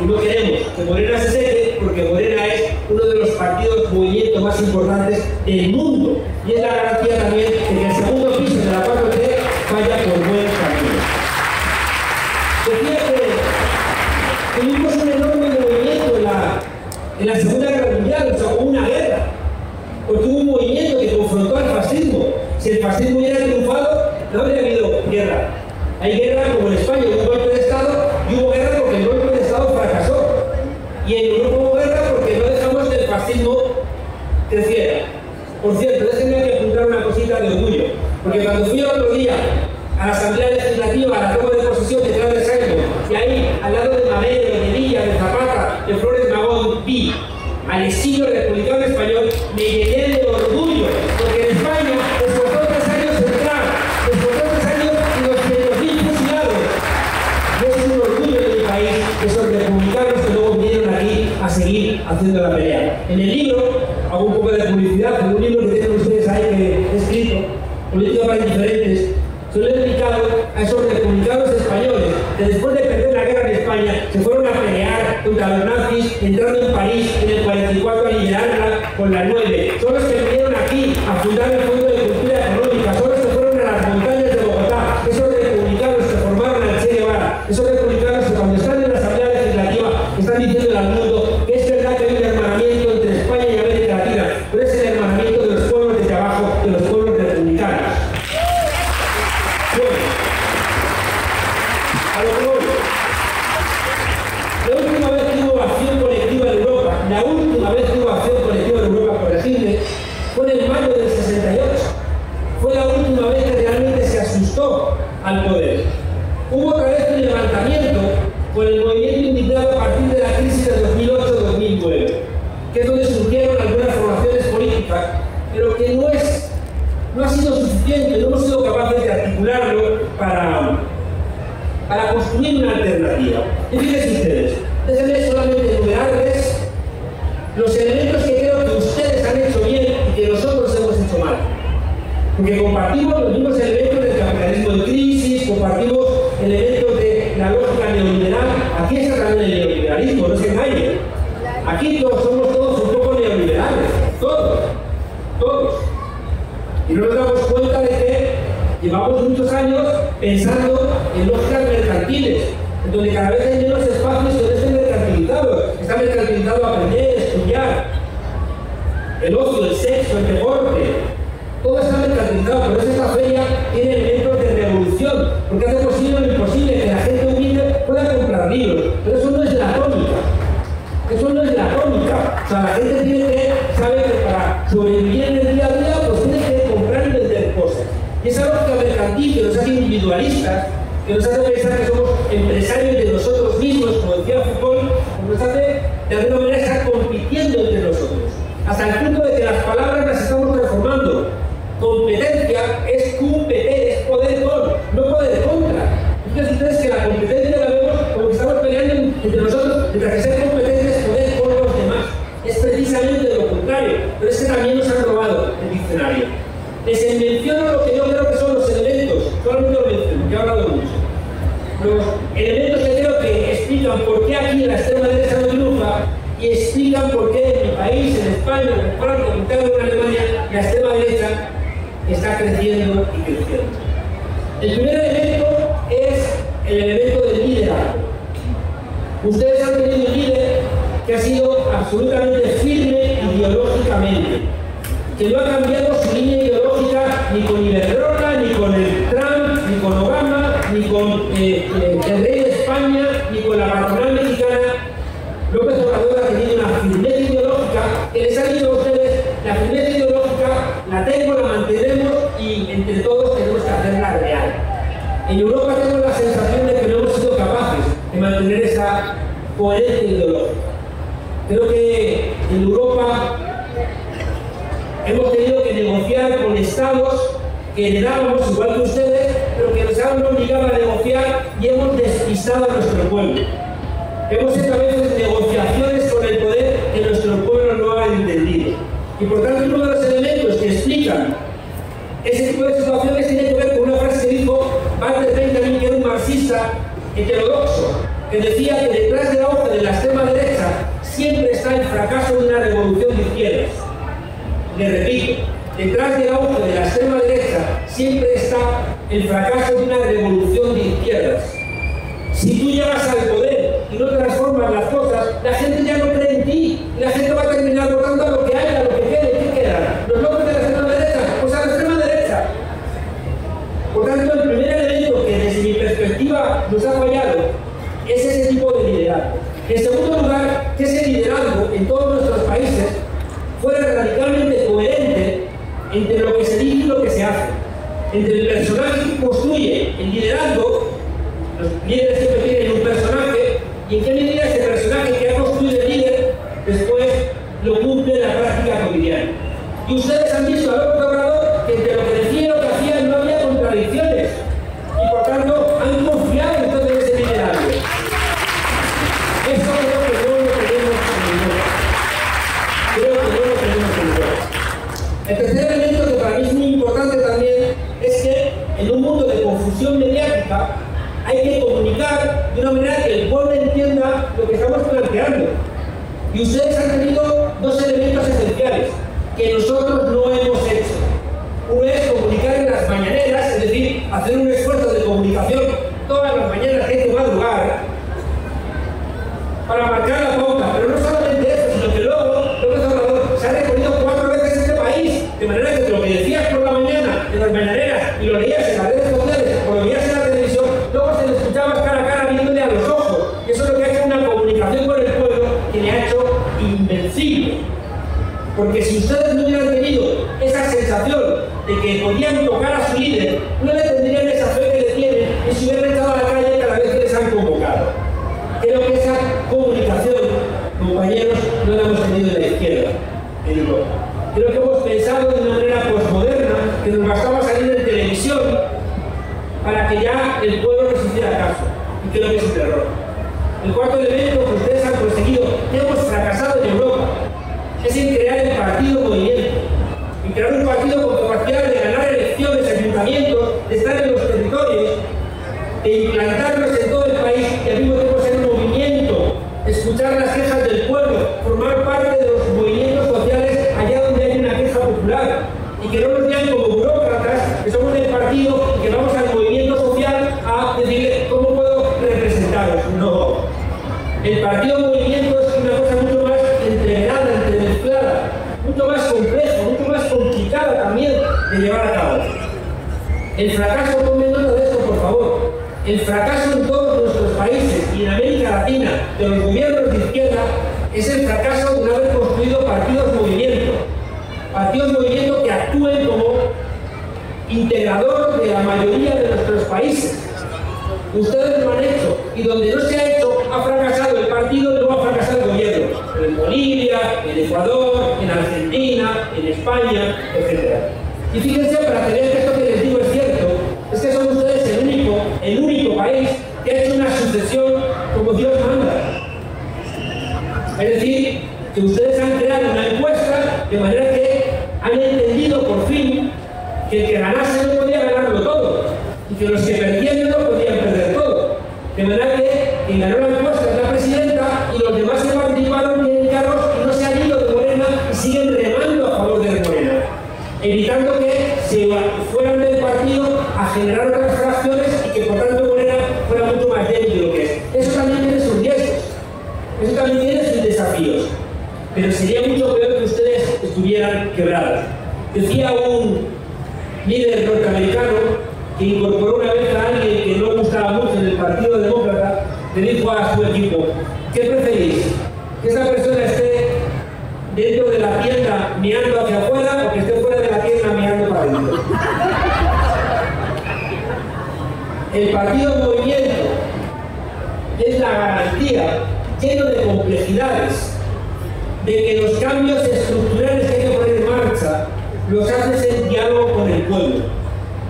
Y no queremos que Morena se seque, porque Morena es uno de los los partidos, movimientos más importantes del mundo. Y es la garantía también de que el segundo piso de la 4T vaya por buen camino. Decía que tuvimos un enorme movimiento en la Segunda Guerra Mundial, o sea, hubo una guerra, porque hubo un movimiento que confrontó al fascismo. Si el fascismo hubiera triunfado, no habría habido guerra. Hay guerra como en España, hubo un golpe de Estado, y hubo guerra porque el golpe de Estado fracasó. Y en Europa hubo guerra porque no dejamos que el fascismo creciera. Por cierto, déjenme que apuntar una cosita de orgullo, porque cuando fui el otro día a la Asamblea Legislativa, a la toma de posesión de Claudio Sáenz, y ahí, al lado de Madero, de Villa, de Zapata, de Flores Magón, vi al exilio republicano español, me llené de orgullo, porque en España les costó 3 años entrar, les costó 3 años y 200.000 fusilados. Y es un orgullo de mi país, esos republicanos que luego vinieron aquí a seguir haciendo la pelea. En el libro, hago un poco de publicidad, en un libro que tienen ustedes ahí que he escrito, Política para Indiferentes, se lo he dedicado a esos republicanos españoles que después de perder la guerra en España se fueron a pelear contra los nazis, entrando en París en el 44 a liberarla con la 9. Son los que vinieron aquí a fundar el Fondo de Cultura Económica, son los que fueron a las montañas de Bogotá, esos republicanos que formaron al Che Guevara, esos republicanos que cuando están en la Asamblea Legislativa están diciendo al mundo que es verdad que hay un hermanamiento entre España y América Latina, pero es el hermanamiento de los pueblos de abajo, de los pueblos republicanos. Bueno, a lo que voy. La última vez que hubo acción colectiva en Europa, corregidme, fue en el mayo del 68. Fue la última vez que realmente se asustó al poder. Hubo otra vez un levantamiento con el movimiento indignado a partir de la crisis de 2008-2009, que es donde surgieron algunas formaciones políticas, pero que no ha sido suficiente, no hemos sido capaces de articularlo para construir una alternativa. Y fíjense ustedes, déjenme solamente enumerarles los elementos que creo que ustedes han hecho bien y que nosotros hemos hecho mal. Porque compartimos los mismos elementos del capitalismo de crisis, compartimos elementos de la lógica neoliberal. Aquí está también el neoliberalismo, no se engañen. Aquí somos todos un poco neoliberales, todos. Y no nos damos cuenta de que llevamos muchos años pensando en lógicas mercantiles, en donde cada vez hay menos espacios que estén mercantilizados. Está mercantilizado aprender, estudiar, el ocio, el sexo, el deporte. Todo está mercantilizado, pero esta feria tiene elementos de revolución, porque hace posible lo imposible que la gente humilde pueda comprar libros. Pero eso no es la tónica. O sea, la gente tiene que saber que para sobrevivir en el día a día, pues tiene que comprar y vender cosas. Y esa lógica mercantil que nos hace individualistas, que nos hace pensar que somos empresarios de nosotros mismos, como decía Foucault, nos hace de alguna manera estar compitiendo entre nosotros. Hasta el punto de que las palabras las estamos transformando. Competencia es competir, es poder con, no poder contra. Fíjense ustedes que la competencia la vemos como que estamos peleando entre nosotros, mientras que ser competentes es poder con los demás. Es precisamente lo contrario, pero es que también nos han robado el diccionario. Les menciono lo que yo creo que son los elementos, solamente lo menciono, que he hablado mucho. Los elementos que creo que explican por qué aquí la extrema derecha no triunfa y explican por qué en mi país, en España, en Francia, en Italia, en Alemania, la extrema derecha está creciendo y creciendo. El primer elemento es el elemento del liderazgo. Ustedes han tenido un líder que ha sido absolutamente firme ideológicamente, que no ha cambiado su línea ideológica ni con Iberdrola, ni con el Trump, ni con Obama, ni con el rey de España, ni con la patronal mexicana. López Obrador ha tenido una firmeza ideológica que les ha dicho a ustedes: la firmeza ideológica la tengo, la mantenemos y entre todos tenemos que hacerla real. En Europa tengo la sensación de que no hemos sido capaces de mantener esa coherencia ideológica. Creo que en Europa hemos tenido que negociar con estados que heredábamos igual que ustedes, pero que nos han obligado a negociar y hemos despistado a nuestro pueblo. Hemos hecho a veces negociaciones con el poder que nuestro pueblo no ha entendido. Y por tanto, uno de los elementos que explican ese tipo de situaciones tiene que ver con una frase que dijo Walter Benjamin, que era un marxista heterodoxo, que decía que detrás de la hoja de la extrema derecha siempre está el fracaso de una revolución de izquierdas. Le repito, detrás del auge de la extrema derecha siempre está el fracaso de una revolución de izquierdas. Si tú llegas al poder y no transformas las cosas, la gente ya no cree en ti. Y la gente va a terminar votando a lo que haya, a lo que quede. ¿Qué queda? ¿Los locos de la extrema derecha? Pues a la extrema derecha. Por tanto, el primer elemento que desde mi perspectiva nos ha fallado es ese tipo de liderazgo. En segundo lugar, que ese liderazgo en todos nuestros países fuera radicalmente coherente entre lo que se dice y lo que se hace. Entre el personaje que construye el liderazgo, los líderes siempre tienen un personaje, y en qué medida ese personaje que ha construido el líder después lo cumple en la práctica cotidiana. Y ustedes han visto a López Obrador que entre lo que decía y lo que hacía no había contradicciones, y por tanto han confiado ustedes en ese liderazgo. Eso creo que no lo tenemos en Europa. El tercer elemento que para mí es muy importante también es que en un mundo de confusión mediática hay que comunicar de una manera que el pueblo entienda lo que estamos planteando. Y ustedes han tenido dos elementos esenciales que nosotros no hemos hecho. Uno es comunicar en las mañaneras, es decir, hacer un esfuerzo de comunicación todas las mañanas que hay que madrugar para marcar la pauta. Pero no solamente eso, sino que luego López Obrador se ha recorrido 4 veces este país, de manera que lo que decías por la mañana en las mañaneras y lo leías en las redes sociales o lo veías en la televisión, luego se le escuchabas cara a cara viéndole a los ojos. Y eso es lo que ha hecho una comunicación con el pueblo que le ha hecho invencible. Porque si ustedes no hubieran tenido esa sensación de que podían tocar a su líder, no le tendrían esa fe que le tienen y se hubieran echado a la calle cada vez que les han convocado. Creo que esa comunicación, compañeros, no la hemos tenido en la izquierda, en Europa. Creo que hemos pensado de una manera posmoderna que nos bastaba salir en televisión para que ya el pueblo nos hiciera caso. Y creo que es un error. El cuarto elemento que ustedes han conseguido, que hemos fracasado en Europa, es en crear el partido movimiento. En crear un partido con capacidad de ganar elecciones, ayuntamientos, de estar en los territorios, de implantarnos en todo el país y al mismo tiempo ser un movimiento, escuchar las quejas del pueblo, formar parte de los movimientos sociales allá donde hay una queja popular. Y que no nos vean como burócratas, que somos del partido y que vamos al movimiento social a decirle cómo puedo representaros. No. El partido movimiento es una cosa mucho más entreverada, entremezclada, mucho más compleja, mucho más complicada también de llevar a cabo. El fracaso, tomen nota de esto, por favor. El fracaso en todos nuestros países y en América Latina de los gobiernos de izquierda es el fracaso de no haber construido partidos movimiento. Partidos movimiento que actúen como integrador de la mayoría de nuestros países. Ustedes lo han hecho, y donde no se ha hecho, ha fracasado el partido y luego ha fracasado el gobierno. En Bolivia, en Ecuador, en Argentina, en España, etc. Y fíjense, para que vean que esto que les digo es cierto, es que son ustedes el único país que ha hecho una sucesión como Dios manda. Es decir, que ustedes han creado una encuesta de manera que han entendido por fin que el que ganase no podía ganarlo todo y que los que perdían no podían perder todo. De manera que quien ganó la encuesta es la presidenta y los demás que participaron tienen cargos y no se han ido de Morena y siguen remando a favor de Morena, evitando que se fueran del partido a generar otras fracciones y que por tanto Morena fuera mucho más débil de lo que es. Eso también tiene sus riesgos, eso también tiene sus desafíos, pero sería mucho peor que ustedes estuvieran quebrados. Decía un líder norteamericano que incorporó una vez a alguien que no gustaba mucho en el Partido Demócrata, le dijo a su equipo: ¿qué preferís? ¿Que esa persona esté dentro de la tienda mirando hacia afuera o que esté fuera de la tienda mirando para adentro? El partido movimiento es la garantía, lleno de complejidades, de que los cambios estructurales que hay que poner en marcha los haces en diálogo con el pueblo.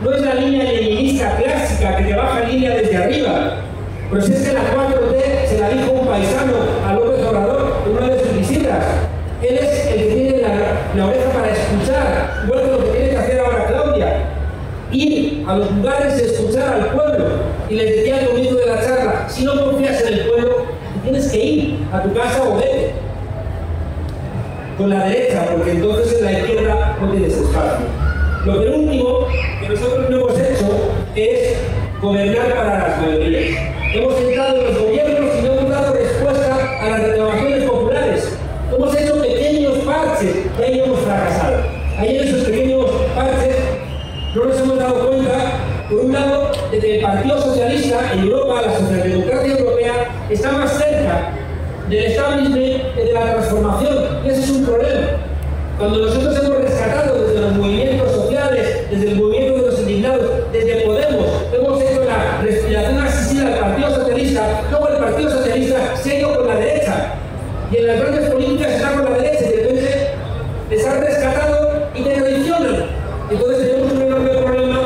No es la línea leninista clásica que te baja línea desde arriba. Pues es que la 4T se la dijo un paisano a López Obrador en una de sus visitas. Él es el que tiene la oreja para escuchar, igual que lo que tiene que hacer ahora Claudia. Ir a los lugares y escuchar al pueblo. Y les decía al comienzo de la charla, si no confías en el pueblo, tienes que ir a tu casa o vete. con la derecha, porque entonces en la izquierda no tienes espacio. Lo penúltimo que nosotros no hemos hecho es gobernar para las mayorías. Hemos entrado en los gobiernos y no hemos dado respuesta a las reclamaciones populares. Hemos hecho pequeños parches y ahí hemos fracasado. Ahí en esos pequeños parches no nos hemos dado cuenta, por un lado, de que el Partido Socialista en Europa, la socialdemocracia europea, está más cerca del establishment que de la transformación. Y ese es un problema. Cuando nosotros hemos rescatado desde los movimientos sociales, desde el movimiento de los indignados, desde Podemos, hemos hecho la respiración asistida al Partido Socialista, luego el Partido Socialista se ha ido con la derecha. Y en las grandes políticas está con la derecha, y de repente les han rescatado y te traicionan. Entonces tenemos un enorme problema,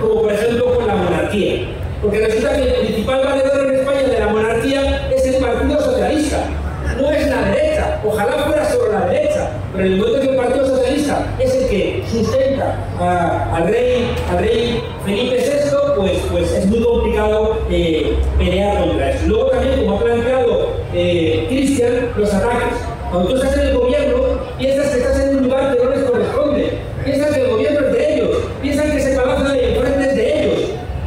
como por ejemplo con la monarquía. Porque resulta que el principal valedor en España de la monarquía es el Partido Socialista, no es la derecha. Ojalá fuera solo la derecha, pero en el momento que el Partido Socialista es el que sustenta al rey Felipe VI, pues es muy complicado pelear contra eso. Luego también, como ha planteado Cristian, los ataques. Cuando tú estás en el gobierno, piensas que estás en un lugar que no les corresponde. Piensan que el gobierno es de ellos, piensan que ese palacio de enfrente es de ellos,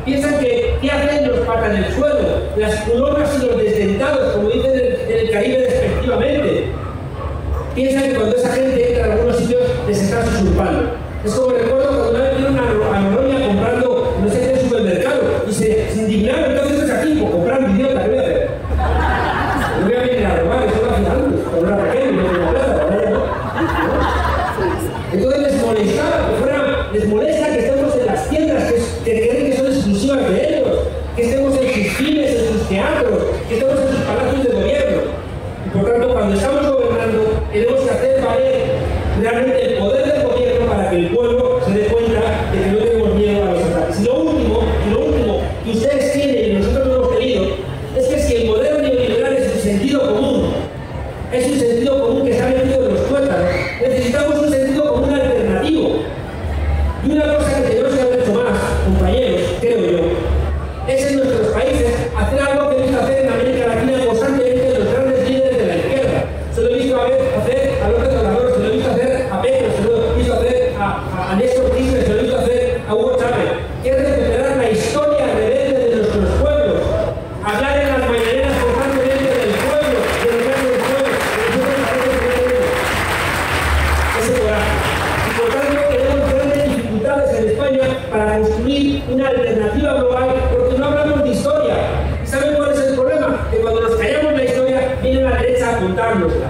piensan que qué hacen los patas en el suelo, las culonas y los desdentados, como dicen en el Caribe despectivamente. Piensan que cuando esa gente entra en algunos sitios les están usurpando. Es como recuerdo cuando una vez vieron a Noroña comprando, no sé qué, en el supermercado, y se indignaron. Entonces es aquí, por comprando idiota, ¿qué voy a hacer? No voy a venir a robar, eso lo hacía antes, cuando era pequeño, no tenía plata, ahora ya no. Entonces les molesta que estemos en las tiendas, que creen que son exclusivas de ellos, que estemos en sus cines, en sus teatros, que estemos en sus palacios de gobierno. Y por tanto, cuando estamos gobernando, tenemos que hacer valer realmente el poder del gobierno para que el pueblo se dé cuenta de que no tenemos miedo a los ataques. Y lo último que ustedes tienen y nosotros no hemos tenido, es que si el modelo neoliberal es un sentido común, es un sentido común que está metido en los tuétanos, necesitamos un sentido común alternativo. Y una cosa que tenemos que haber hecho más, compañeros, creo yo, es en nuestros países hacer algo que hemos hacer en América Latina constantemente en los grandes líderes de la izquierda. Se lo he visto hacer a López Obrador, se lo he visto hacer a Petro, se lo he visto hacer a Néstor Kirchner, se lo he visto hacer a Hugo Chávez, que es recuperar la historia rebelde de nuestros pueblos, hablar en las mañaneras constantemente del pueblo, de los grandes pueblos, ese coraje. Y por tanto tenemos grandes dificultades en España para construir una alternativa global, porque no hablamos de historia. ¿Y saben cuál es el problema? Que cuando nos callamos la historia, viene la derecha a contárnosla.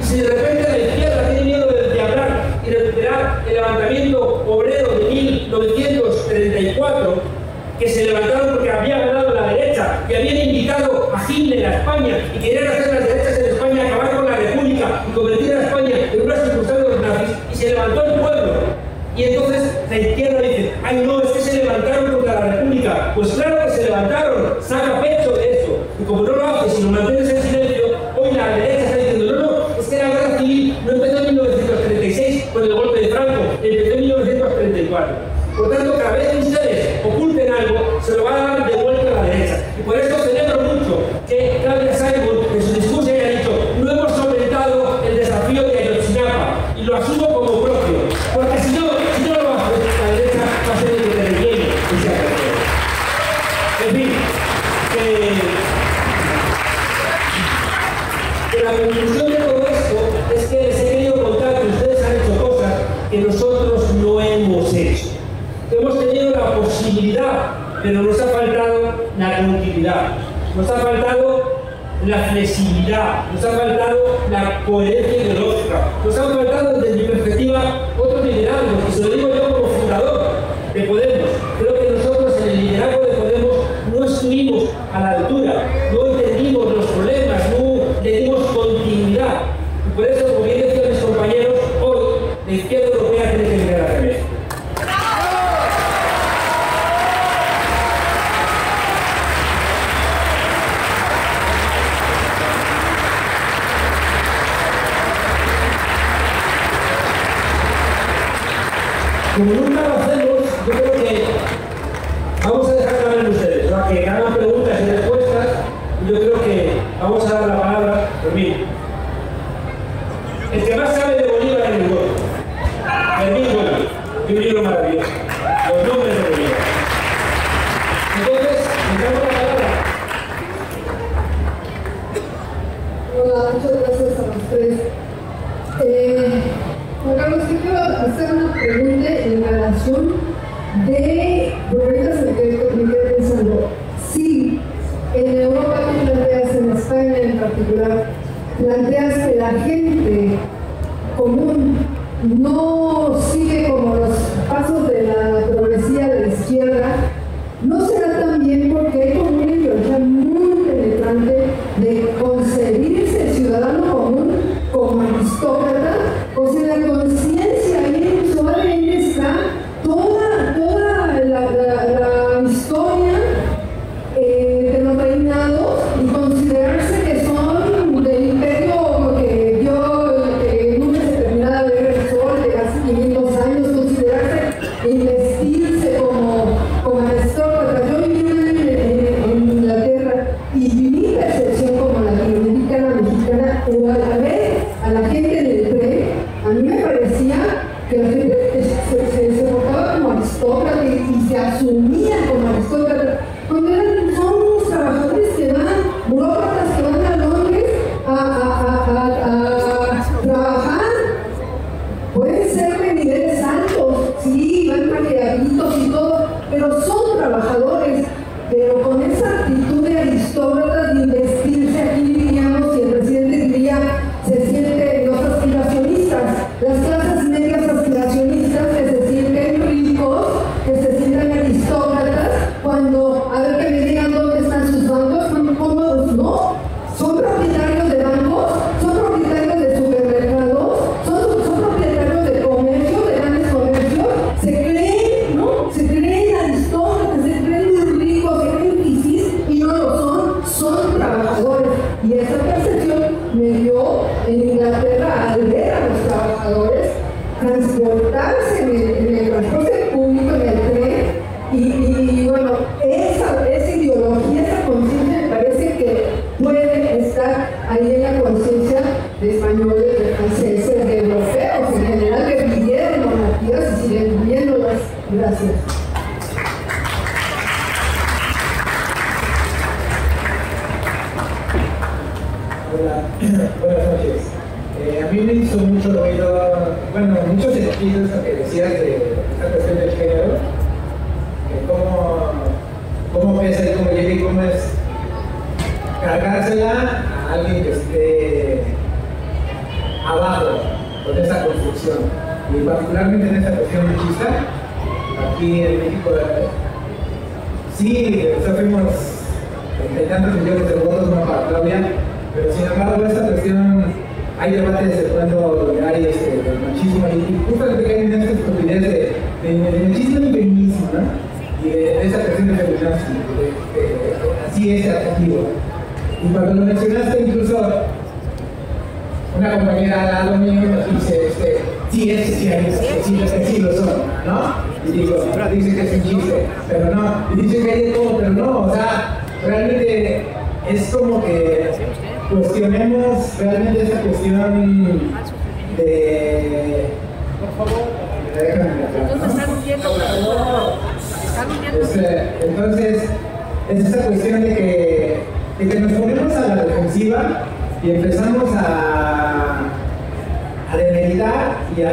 Y si de repente la izquierda tiene miedo de hablar y recuperar el levantamiento obrero de 1934, que se levantaron porque había ganado la derecha, que habían invitado a Hitler a España y querían hacer las derechas en España, acabar con la República y convertir a España en una sucursal de los nazis, y se levantó el pueblo. Y entonces la izquierda dice, ay no, es que se levantaron contra la República. Pues claro que se levantaron, saca pecho de eso. Y como no lo haces y lo mantienes en silencio, hoy la derecha está diciendo, no, es que la guerra civil no empezó en 1936 con el golpe de Franco, empezó en 1934. Por tanto, cada vez que ustedes oculten algo, se lo va a dar de vuelta a la derecha. Y por eso celebro mucho que Claudia Sheinbaum en su discurso haya dicho, no hemos solventado el desafío de Ayotzinapa, y lo asumo como propio. Porque si no lo hace, la derecha va a ser el que te rellene y se aprende. En fin, que la conclusión de todo esto es que les he querido contar que ustedes han hecho cosas que nosotros no hemos hecho. Hemos tenido la posibilidad, pero nos ha faltado la continuidad, nos ha faltado la flexibilidad, nos ha faltado la coherencia ideológica, nos han faltado desde mi perspectiva otros liderazgos, y se lo digo yo como fundador de Podemos. Creo que nosotros en el liderazgo de Podemos no estuvimos a la altura, no entendimos los problemas, no le dimos continuidad, y por eso, como bien decían mis compañeros, hoy la izquierda europea tiene que mirar al revés. Como nunca lo hacemos, yo creo que vamos a dejar que hablen ustedes, o sea, que hagan preguntas y respuestas, y yo creo que vamos a dar la palabra, por mí. El que más sabe de libro maravilloso, Los nombres de Bolívar. Entonces, me damos la palabra. Hola, muchas gracias a los tres. Juan Carlos, yo quiero hacer una pregunta en relación de, porque ahorita se me quedé pensando, si en Europa tú planteas, en España en particular, planteas que la gente común no sigue como los pasos de la progresía de la izquierda, no será también porque hay como una ideología muy penetrante de concebirse el ciudadano común como aristócrata, o sea, la conciencia ahí en su ADN está toda la historia de los reinados y considerarse que son del imperio que dio, que nunca se terminaba de ver el sol, de casi 500 años, considerarse investirse como aristócrata. Yo viví en Inglaterra y viví la excepción como latinoamericana, mexicana, pero a la vez a la gente del tren, a mí me parecía que la gente se portaba como aristócrata y se asumía como aristócrata. Cuando son unos trabajadores que van, burócratas que van a Londres a trabajar, pueden ser de niveles altos, sí, van trajeaditos y todo, pero son trabajadores, pero con esa actitud de aristócratas de investirse, aquí diríamos, y el presidente diría, se siente los aspiracionistas, las clases medias aspiracionistas que se sienten ricos, que se sienten aristócratas, cuando, a ver que me digan dónde están sus bancos, ¿cómo no? Son propietarios de bancos, son propietarios de supermercados, son propietarios de comercios, de grandes comercios, se creen, ¿no? Se creen aristócratas, se creen muy ricos, se creen fifís y no lo son trabajadores. Y esa percepción me dio en Inglaterra al ver a los trabajadores transportarse en el transporte público, en el tren, y bueno, esa ideología, esa conciencia me parece que puede estar ahí en la conciencia de españoles, de franceses, de europeos en general, que vivieron monarquías y siguen viviéndolas. Gracias. Hola, buenas noches. A mí me hizo mucho ruido, bueno, mucho sentido eso que decías de esta cuestión del género, cómo pesa y cómo llega y cómo es cargársela a alguien que esté abajo con esa construcción, y particularmente en esta cuestión machista, aquí en México. Sí, fuimos de tantos millones de votos, no para Claudia, pero sin embargo esta cuestión, hay debates de cuando hay del machismo y justamente que hay en esta estupidez de machismo y feminismo, ¿no? Y de esa cuestión de feminazi, así es atractivo. Y cuando lo mencionaste, incluso una compañera al lado mío nos dice, sí lo son, ¿no? Y digo, dice que es un chiste, pero no, y dice que hay de todo, pero no, o sea, realmente es como que cuestionemos realmente esa cuestión de... Por favor, entonces, es esa cuestión de que nos ponemos a la defensiva y empezamos a demeritar y a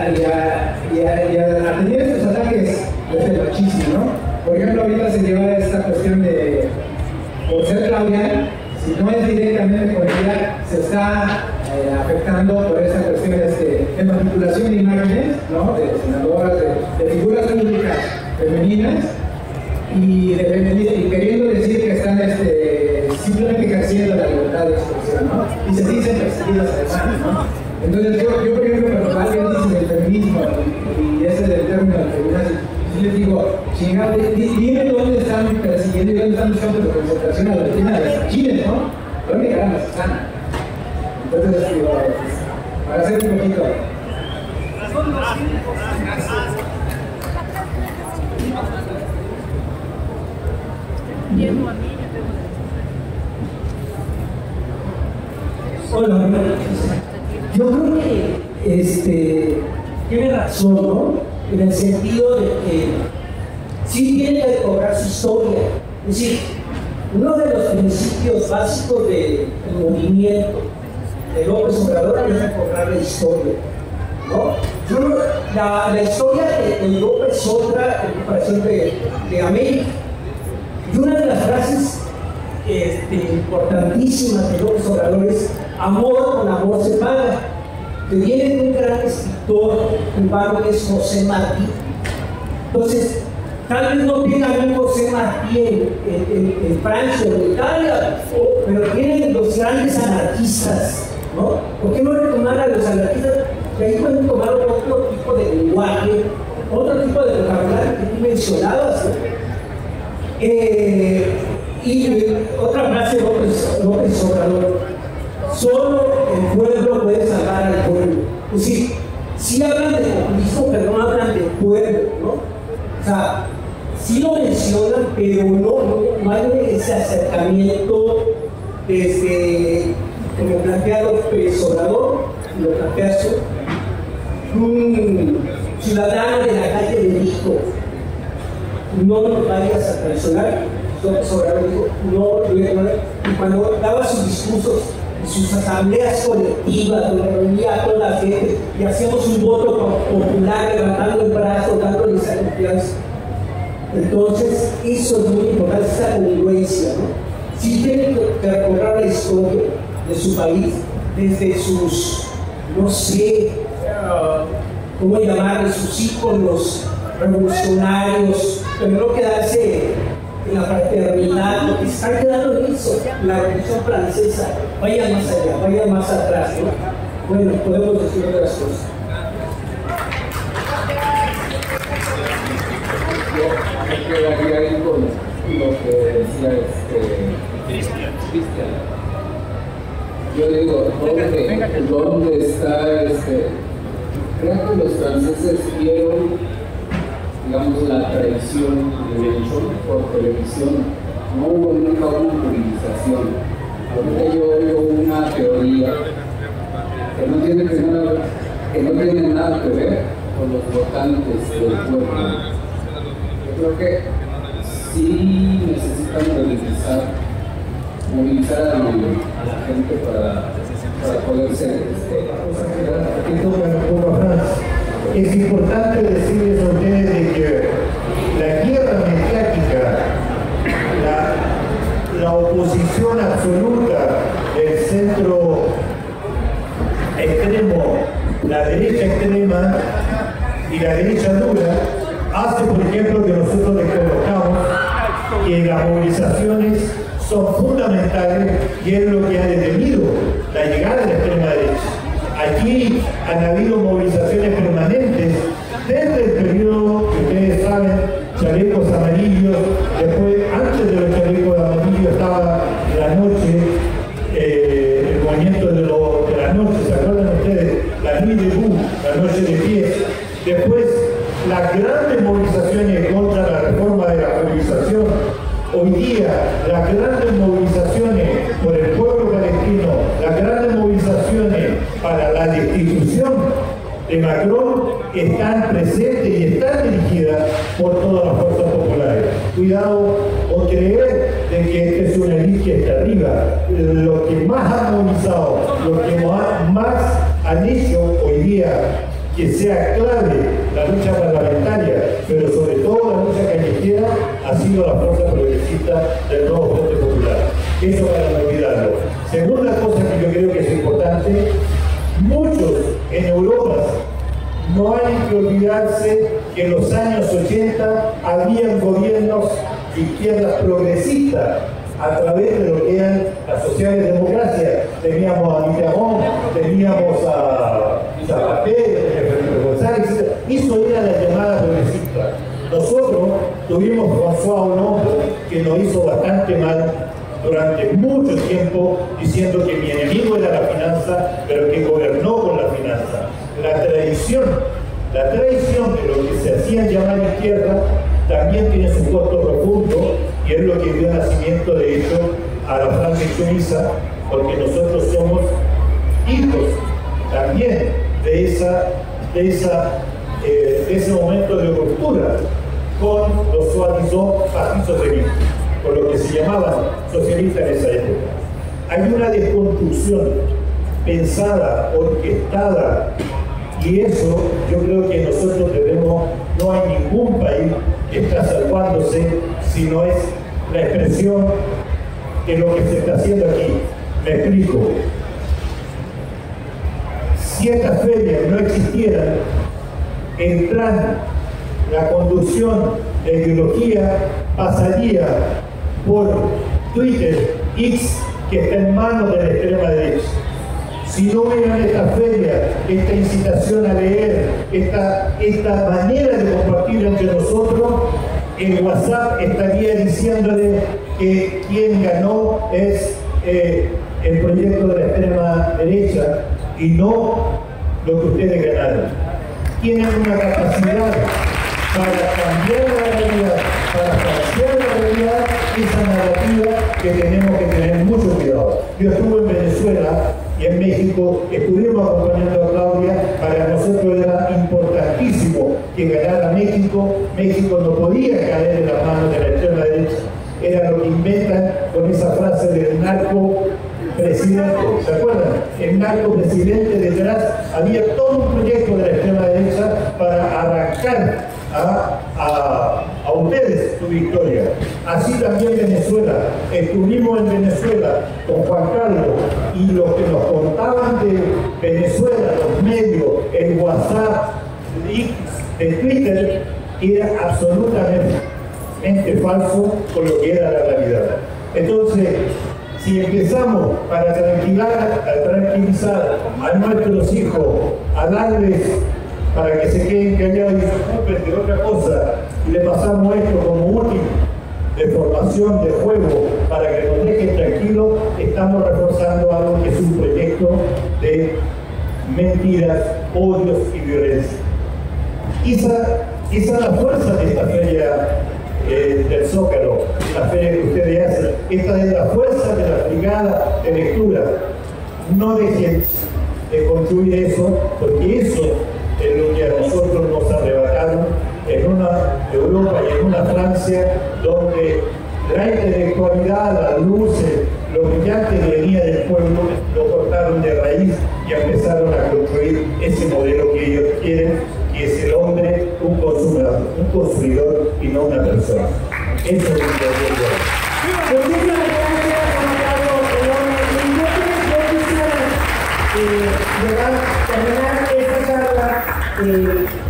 tener estos ataques desde el machismo, ¿no? Por ejemplo, ahorita se lleva esta cuestión de, por ser Claudia, si no es directamente con ella, se está afectando por esa cuestión de manipulación de imágenes, ¿no? De senadoras, de figuras públicas femeninas, y queriendo decir que están simplemente ejerciendo la libertad de expresión, ¿no? Y se dicen perseguidas además, ¿no? Entonces yo por ejemplo, cuando alguien dice del feminismo y ese del término del feminismo, yo les digo, chingado, dime dónde están persiguiendo y dónde están los campos de concentración a la vecina de las Chile, ¿no? ¿Dónde caramba están? Entonces digo, para hacer un poquito. Hola, yo creo que tiene razón, ¿no? en el sentido de que sí tiene que recobrar su historia. Es decir, uno de los principios básicos del movimiento de López Obrador es recobrar la historia, ¿no? La historia de Europa es otra en comparación de América. Y una de las frases importantísimas de López Obrador es: amor con amor se paga, que viene de un gran escritor cubano que es José Martí. Entonces, tal vez no tengan un José Martí en Francia o en Italia, pero tienen los grandes anarquistas, ¿no? ¿Por qué no retomar a los anarquistas? Que ahí pueden tomar otro tipo de lenguaje, otro tipo de vocabulario que tú mencionabas, ¿no? Y otra frase de López Obrador: solo el pueblo puede salvar al pueblo. Es decir, sí hablan de populismo, pero no hablan del pueblo, ¿no? O sea, sí lo mencionan, pero no hay ese acercamiento desde, como plantea López Obrador, lo plantea un ciudadano de la calle de México: no nos vayas a traicionar. López Obrador dijo: no. Y cuando daba sus discursos, sus asambleas colectivas, donde reunía a toda la gente y hacíamos un voto popular, levantando el brazo, dándole esa confianza. Entonces, eso es muy importante, esa congruencia, ¿no? Sí tienen que recordar la historia de su país desde sus, no sé, ¿cómo llamarle?, sus íconos revolucionarios, pero no quedarse en la fraternidad, lo que está quedando en eso, la Revolución Francesa. Vaya más allá, vaya más atrás, ¿no? Bueno, podemos decir otras cosas. Yo me quedaría ahí con lo que decía Cristian. Yo digo, ¿dónde está creo que los franceses vieron, digamos, la traición de hecho por televisión? No hubo nunca una movilización. Ahorita yo oigo una teoría que no tiene nada que ver con los votantes del pueblo. Yo creo que sí necesitan movilizar a la gente para poder ser Es importante decirles a ustedes de que la guerra mediática, la oposición absoluta del centro extremo, la derecha extrema y la derecha dura, hace, por ejemplo, que nosotros desconozcamos que las movilizaciones son fundamentales y es lo que ha detenido la llegada de la extrema derecha. Aquí han habido movilizaciones permanentes desde el periodo que ustedes saben, chalecos amarillos, después, antes de los chalecos amarillos estaba la noche, el movimiento de la noche, ¿se acuerdan ustedes? La Nuit debout, la noche de pie. Después, las grandes movilizaciones contra la reforma de la movilización. Hoy día, las grandes movilizaciones por el pueblo palestino, las grandes movilizaciones para la destitución de Macron están presentes y están dirigidas por todas las fuerzas populares. Cuidado con creer de que esta es una élite que está arriba. Los que más han movilizado, los que más han hecho hoy día que sea clave la lucha parlamentaria, pero sobre todo la lucha callejera, ha sido la fuerza progresista del nuevo Frente Popular. Eso para no olvidarlo. Segunda cosa que yo creo que es importante, muchos en Europa no hay que olvidarse que en los años 80 habían gobiernos de izquierdas progresistas a través de lo que eran las socialdemocracias. Teníamos a Mitterrand, teníamos a Zapatero, González, eso era la llamada progresista. Nosotros tuvimos François Hollande, que nos hizo bastante mal durante mucho tiempo, diciendo que mi enemigo era la finanza, pero que gobernó con la finanza. La traición de lo que se hacía llamar izquierda también tiene su costo profundo, y es lo que dio nacimiento, de hecho, a la Francia Suiza, porque nosotros somos hijos también de esa de ese momento de ruptura con los soi-disant partidos socialistas, con lo que se llamaban socialistas en esa época. Hay una desconstrucción pensada, orquestada, y eso yo creo que nosotros debemos, no hay ningún país que está salvándose si no es la expresión de lo que se está haciendo aquí. Me explico. Si estas ferias no existieran, el plan, la conducción de ideología pasaría por Twitter, X, que está en manos de la extrema derecha. Si no hubieran esta feria, esta incitación a leer, esta manera de compartir entre nosotros, el WhatsApp estaría diciéndole que quien ganó es el proyecto de la extrema derecha y no lo que ustedes ganaron. Tienen una capacidad para cambiar la realidad, para cambiar la realidad, esa narrativa que tenemos que tener mucho cuidado. Yo estuve en Venezuela y en México, estuvimos acompañando a Claudia. Para nosotros era importantísimo que ganara México. México no podía caer en las manos de la extrema derecha. Era lo que inventan con esa frase del narco presidente, ¿se acuerdan? El narco presidente, detrás había todo un proyecto de la extrema derecha para arrancar a ustedes su victoria. Así también Venezuela. Estuvimos en Venezuela con Juan Carlos y lo que nos contaban de Venezuela, los medios, el WhatsApp, el Twitter, era absolutamente falso con lo que era la realidad. Entonces, si empezamos para tranquilizar a nuestros hijos, a darles para que se queden callados y se ocupen de otra cosa, y le pasamos esto como útil de formación, de juego, para que nos dejen tranquilos, estamos reforzando algo que es un proyecto de mentiras, odios y violencia. Esa es la fuerza de esta feria del Zócalo, la feria que ustedes hacen. Esta es la fuerza de la brigada de lectura. No dejen de construir eso, porque eso es lo que a nosotros nos arrebataron en una Europa y en una Francia donde la intelectualidad, las luces, lo brillante que venía del pueblo, lo cortaron de raíz y empezaron a construir ese modelo que ellos quieren, que es el hombre, un consumidor y no una persona. Eso es lo que yo Muchísimas gracias, Juan Carlos. Yo quisiera terminar esta charla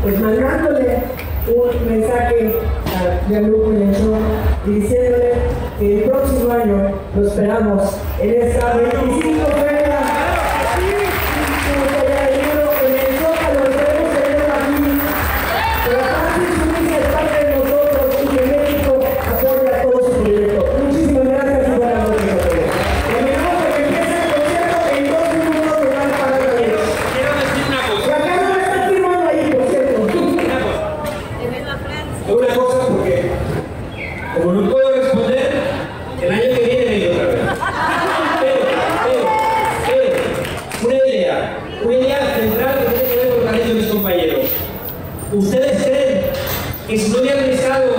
pues mandándole un mensaje a Gianluca Menchón y diciéndole que el próximo año lo esperamos en esta 25 feria. ¿Ustedes creen que si no hubieran estado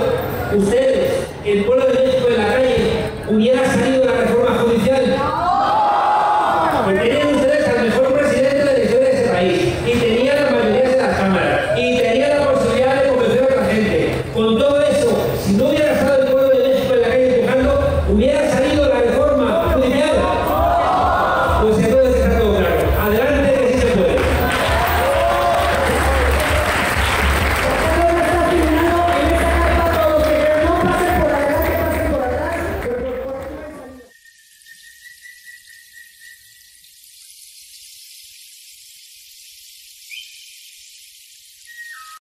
ustedes, el pueblo de México en la calle, hubiera salido la reforma judicial? ¿Que tenían ustedes